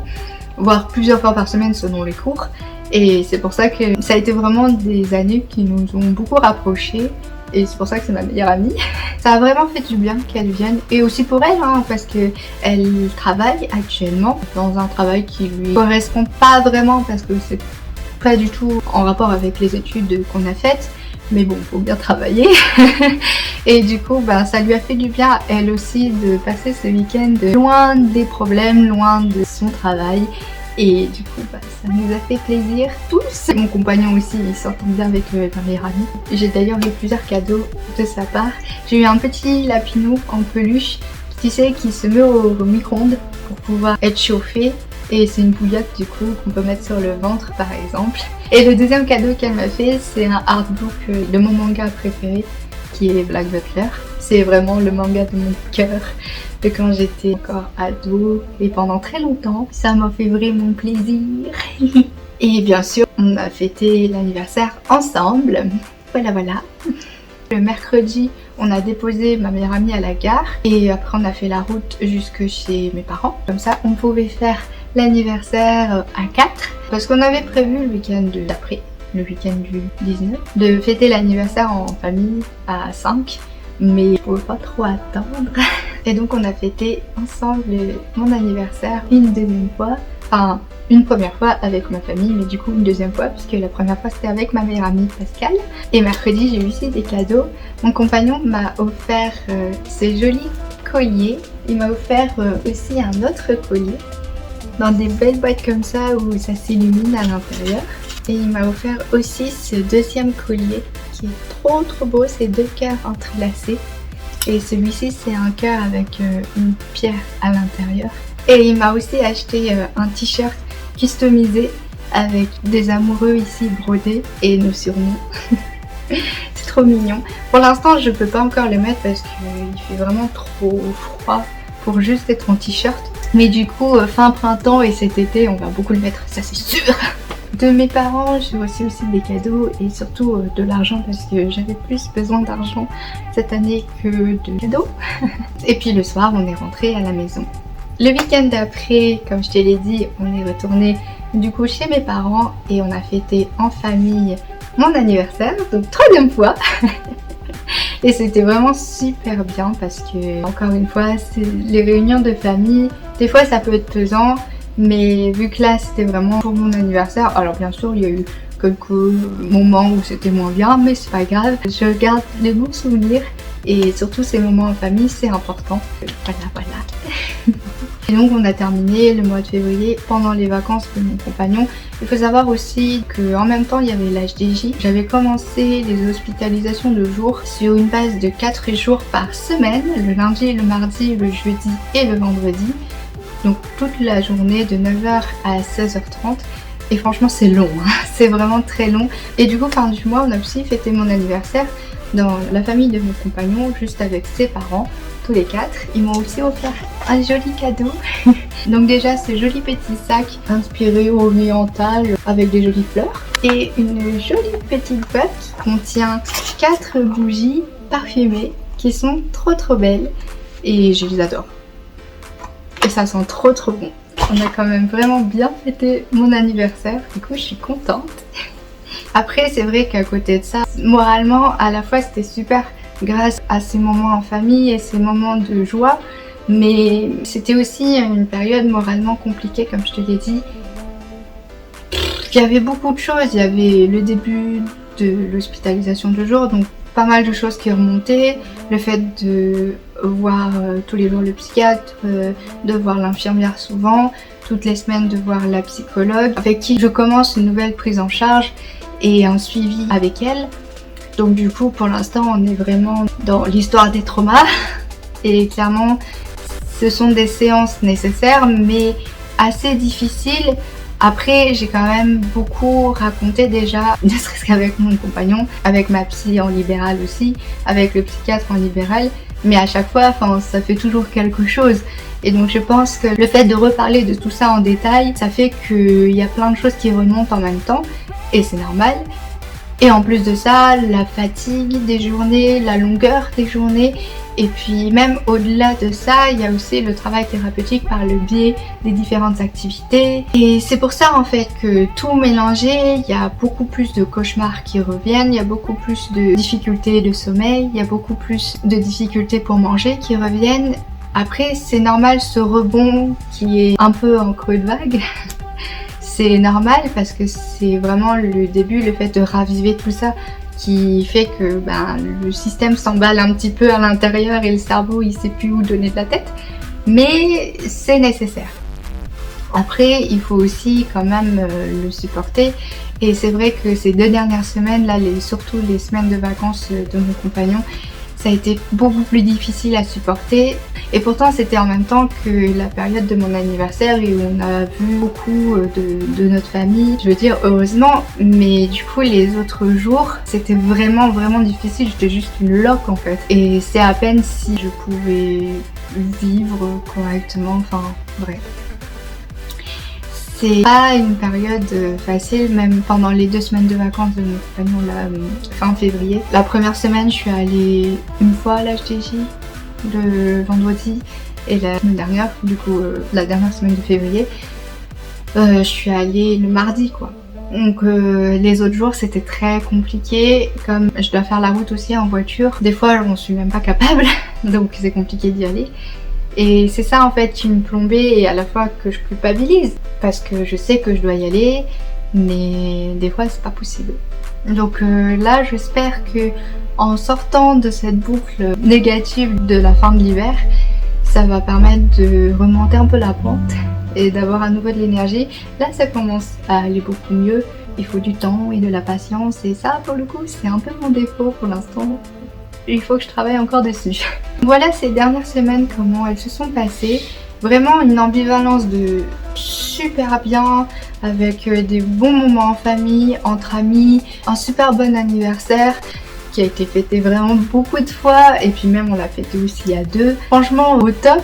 voire plusieurs fois par semaine selon les cours et c'est pour ça que ça a été vraiment des années qui nous ont beaucoup rapprochés. Et c'est pour ça que c'est ma meilleure amie. Ça a vraiment fait du bien qu'elle vienne. Et aussi pour elle, hein, parce qu'elle travaille actuellement dans un travail qui lui correspond pas vraiment parce que c'est pas du tout en rapport avec les études qu'on a faites. Mais bon, faut bien travailler. Et du coup, ça lui a fait du bien, elle aussi, de passer ce week-end loin des problèmes, loin de son travail. Et du coup, ça nous a fait plaisir tous. Mon compagnon aussi, il s'entend bien avec ma meilleure amie. J'ai d'ailleurs eu plusieurs cadeaux de sa part. J'ai eu un petit lapinou en peluche, tu sais, qui se met au micro-ondes pour pouvoir être chauffé. Et c'est une bouillotte du coup qu'on peut mettre sur le ventre par exemple. Et le deuxième cadeau qu'elle m'a fait, c'est un artbook de mon manga préféré, qui est Black Butler. C'est vraiment le manga de mon cœur de quand j'étais encore ado et pendant très longtemps. Ça m'a fait vraiment plaisir. Et bien sûr, on a fêté l'anniversaire ensemble. Voilà. Le mercredi, on a déposé ma meilleure amie à la gare et après on a fait la route jusque chez mes parents. Comme ça, on pouvait faire l'anniversaire à 4 parce qu'on avait prévu le week-end d'après, le week-end du 19, de fêter l'anniversaire en famille à 5. Mais je pouvais pas trop attendre. Et donc on a fêté ensemble mon anniversaire une deuxième fois. Enfin, une première fois avec ma famille, mais du coup une deuxième fois puisque la première fois c'était avec ma meilleure amie Pascal. Et mercredi j'ai eu aussi des cadeaux. Mon compagnon m'a offert ces jolis colliers. Il m'a offert aussi un autre collier dans des belles boîtes comme ça où ça s'illumine à l'intérieur. Et il m'a offert aussi ce deuxième collier qui est trop beau, c'est 2 cœurs entrelacés. Et celui-ci c'est un cœur avec une pierre à l'intérieur. Et il m'a aussi acheté un t-shirt customisé avec des amoureux ici brodés et nos surnoms. C'est trop mignon. Pour l'instant je peux pas encore le mettre parce qu'il fait vraiment trop froid pour juste être en t-shirt. Mais du coup fin printemps et cet été on va beaucoup le mettre, ça c'est sûr. De mes parents, j'ai reçu aussi des cadeaux et surtout de l'argent parce que j'avais plus besoin d'argent cette année que de cadeaux. Et puis le soir, on est rentré à la maison. Le week-end d'après, comme je te l'ai dit, on est retourné du coup chez mes parents et on a fêté en famille mon anniversaire, donc 3e fois. Et c'était vraiment super bien parce que, encore une fois, c'est les réunions de famille, des fois ça peut être pesant. Mais vu que là c'était vraiment pour mon anniversaire, alors bien sûr il y a eu quelques moments où c'était moins bien, mais c'est pas grave. Je garde les bons souvenirs et surtout ces moments en famille c'est important. Voilà. Et donc on a terminé le mois de février pendant les vacances de mon compagnon. Il faut savoir aussi qu'en même temps il y avait l'HDJ. J'avais commencé les hospitalisations de jour sur une base de 4 jours par semaine, le lundi, le mardi, le jeudi et le vendredi. Donc toute la journée de 9h à 16h30 et franchement c'est long, hein. C'est vraiment très long. Et du coup fin du mois on a aussi fêté mon anniversaire dans la famille de mon compagnon juste avec ses parents, tous les 4. Ils m'ont aussi offert un joli cadeau. Donc déjà ce joli petit sac inspiré oriental avec des jolies fleurs et une jolie petite boîte qui contient 4 bougies parfumées qui sont trop belles et je les adore. Et ça sent trop bon. On a quand même vraiment bien fêté mon anniversaire, du coup je suis contente. Après c'est vrai qu'à côté de ça, moralement à la fois c'était super grâce à ces moments en famille et ces moments de joie, mais c'était aussi une période moralement compliquée comme je te l'ai dit. Il y avait beaucoup de choses, il y avait le début de l'hospitalisation de jour, donc pas mal de choses qui remontaient. Le fait de voir tous les jours le psychiatre, de voir l'infirmière souvent, toutes les semaines de voir la psychologue, avec qui je commence une nouvelle prise en charge et un suivi avec elle. Donc du coup, pour l'instant, on est vraiment dans l'histoire des traumas. Et clairement, ce sont des séances nécessaires, mais assez difficiles. Après, j'ai quand même beaucoup raconté déjà, ne serait-ce qu'avec mon compagnon, avec ma psy en libéral aussi, avec le psychiatre en libéral. Mais à chaque fois, ça fait toujours quelque chose. Et donc je pense que le fait de reparler de tout ça en détail, ça fait qu'il y a plein de choses qui remontent en même temps. Et c'est normal. Et en plus de ça, la fatigue des journées, la longueur des journées, et puis même au-delà de ça, il y a aussi le travail thérapeutique par le biais des différentes activités. Et c'est pour ça en fait que tout mélangé, il y a beaucoup plus de cauchemars qui reviennent, il y a beaucoup plus de difficultés de sommeil, il y a beaucoup plus de difficultés pour manger qui reviennent. Après, c'est normal ce rebond qui est un peu en creux de vague. C'est normal parce que c'est vraiment le début, le fait de raviver tout ça qui fait que le système s'emballe un petit peu à l'intérieur et le cerveau il sait plus où donner de la tête. Mais c'est nécessaire. Après, il faut aussi quand même le supporter. Et c'est vrai que ces 2 dernières semaines, là, surtout les semaines de vacances de mon compagnon, ça a été beaucoup plus difficile à supporter. Et pourtant, c'était en même temps que la période de mon anniversaire et où on a vu beaucoup de notre famille. Je veux dire, heureusement, mais du coup, les autres jours, c'était vraiment, vraiment difficile. J'étais juste une loque en fait. Et c'est à peine si je pouvais vivre correctement, bref. C'est pas une période facile, même pendant les 2 semaines de vacances de mon compagnon, là, fin février. La première semaine, je suis allée une fois à l'HDJ, le vendredi, et la semaine dernière, du coup, la dernière semaine de février, je suis allée le mardi, quoi. Donc les autres jours, c'était très compliqué, comme je dois faire la route aussi en voiture. Des fois, j'en suis même pas capable, donc c'est compliqué d'y aller. Et c'est ça en fait qui me plombait et à la fois que je culpabilise parce que je sais que je dois y aller mais des fois c'est pas possible. Donc là j'espère que en sortant de cette boucle négative de la fin de l'hiver, ça va permettre de remonter un peu la pente et d'avoir à nouveau de l'énergie. Là ça commence à aller beaucoup mieux, il faut du temps et de la patience et ça pour le coup c'est un peu mon défaut pour l'instant. Il faut que je travaille encore dessus. Voilà ces dernières semaines comment elles se sont passées. Vraiment une ambivalence de super bien avec des bons moments en famille, entre amis, un super bon anniversaire qui a été fêté vraiment beaucoup de fois et puis même on l'a fêté aussi à 2. Franchement au top.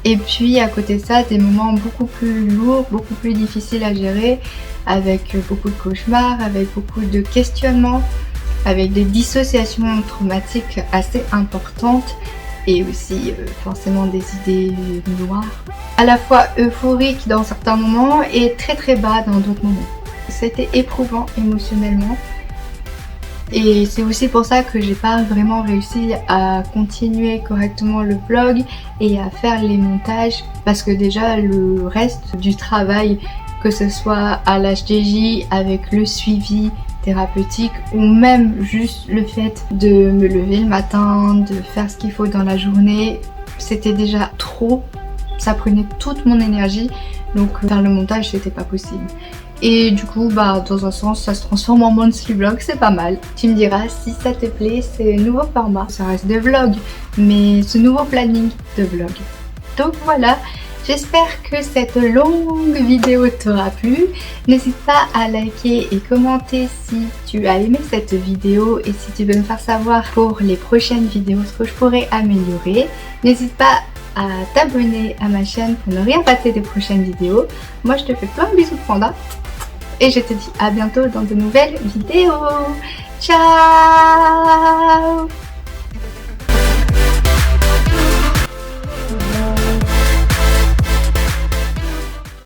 Et puis à côté de ça des moments beaucoup plus lourds, beaucoup plus difficiles à gérer avec beaucoup de cauchemars, avec beaucoup de questionnements, avec des dissociations traumatiques assez importantes et aussi forcément des idées noires. À la fois euphorique dans certains moments et très très bas dans d'autres moments. C'était éprouvant émotionnellement et c'est aussi pour ça que j'ai pas vraiment réussi à continuer correctement le vlog et à faire les montages parce que déjà le reste du travail, que ce soit à l'HDJ avec le suivi thérapeutique ou même juste le fait de me lever le matin, de faire ce qu'il faut dans la journée, c'était déjà trop, ça prenait toute mon énergie donc faire le montage c'était pas possible. Et du coup dans un sens ça se transforme en monthly vlog, c'est pas mal. Tu me diras si ça te plaît, c'est un nouveau format, ça reste des vlogs mais ce nouveau planning de vlog. Donc voilà. J'espère que cette longue vidéo t'aura plu. N'hésite pas à liker et commenter si tu as aimé cette vidéo et si tu veux me faire savoir pour les prochaines vidéos ce que je pourrais améliorer. N'hésite pas à t'abonner à ma chaîne pour ne rien rater des prochaines vidéos. Moi je te fais plein de bisous de panda et je te dis à bientôt dans de nouvelles vidéos. Ciao!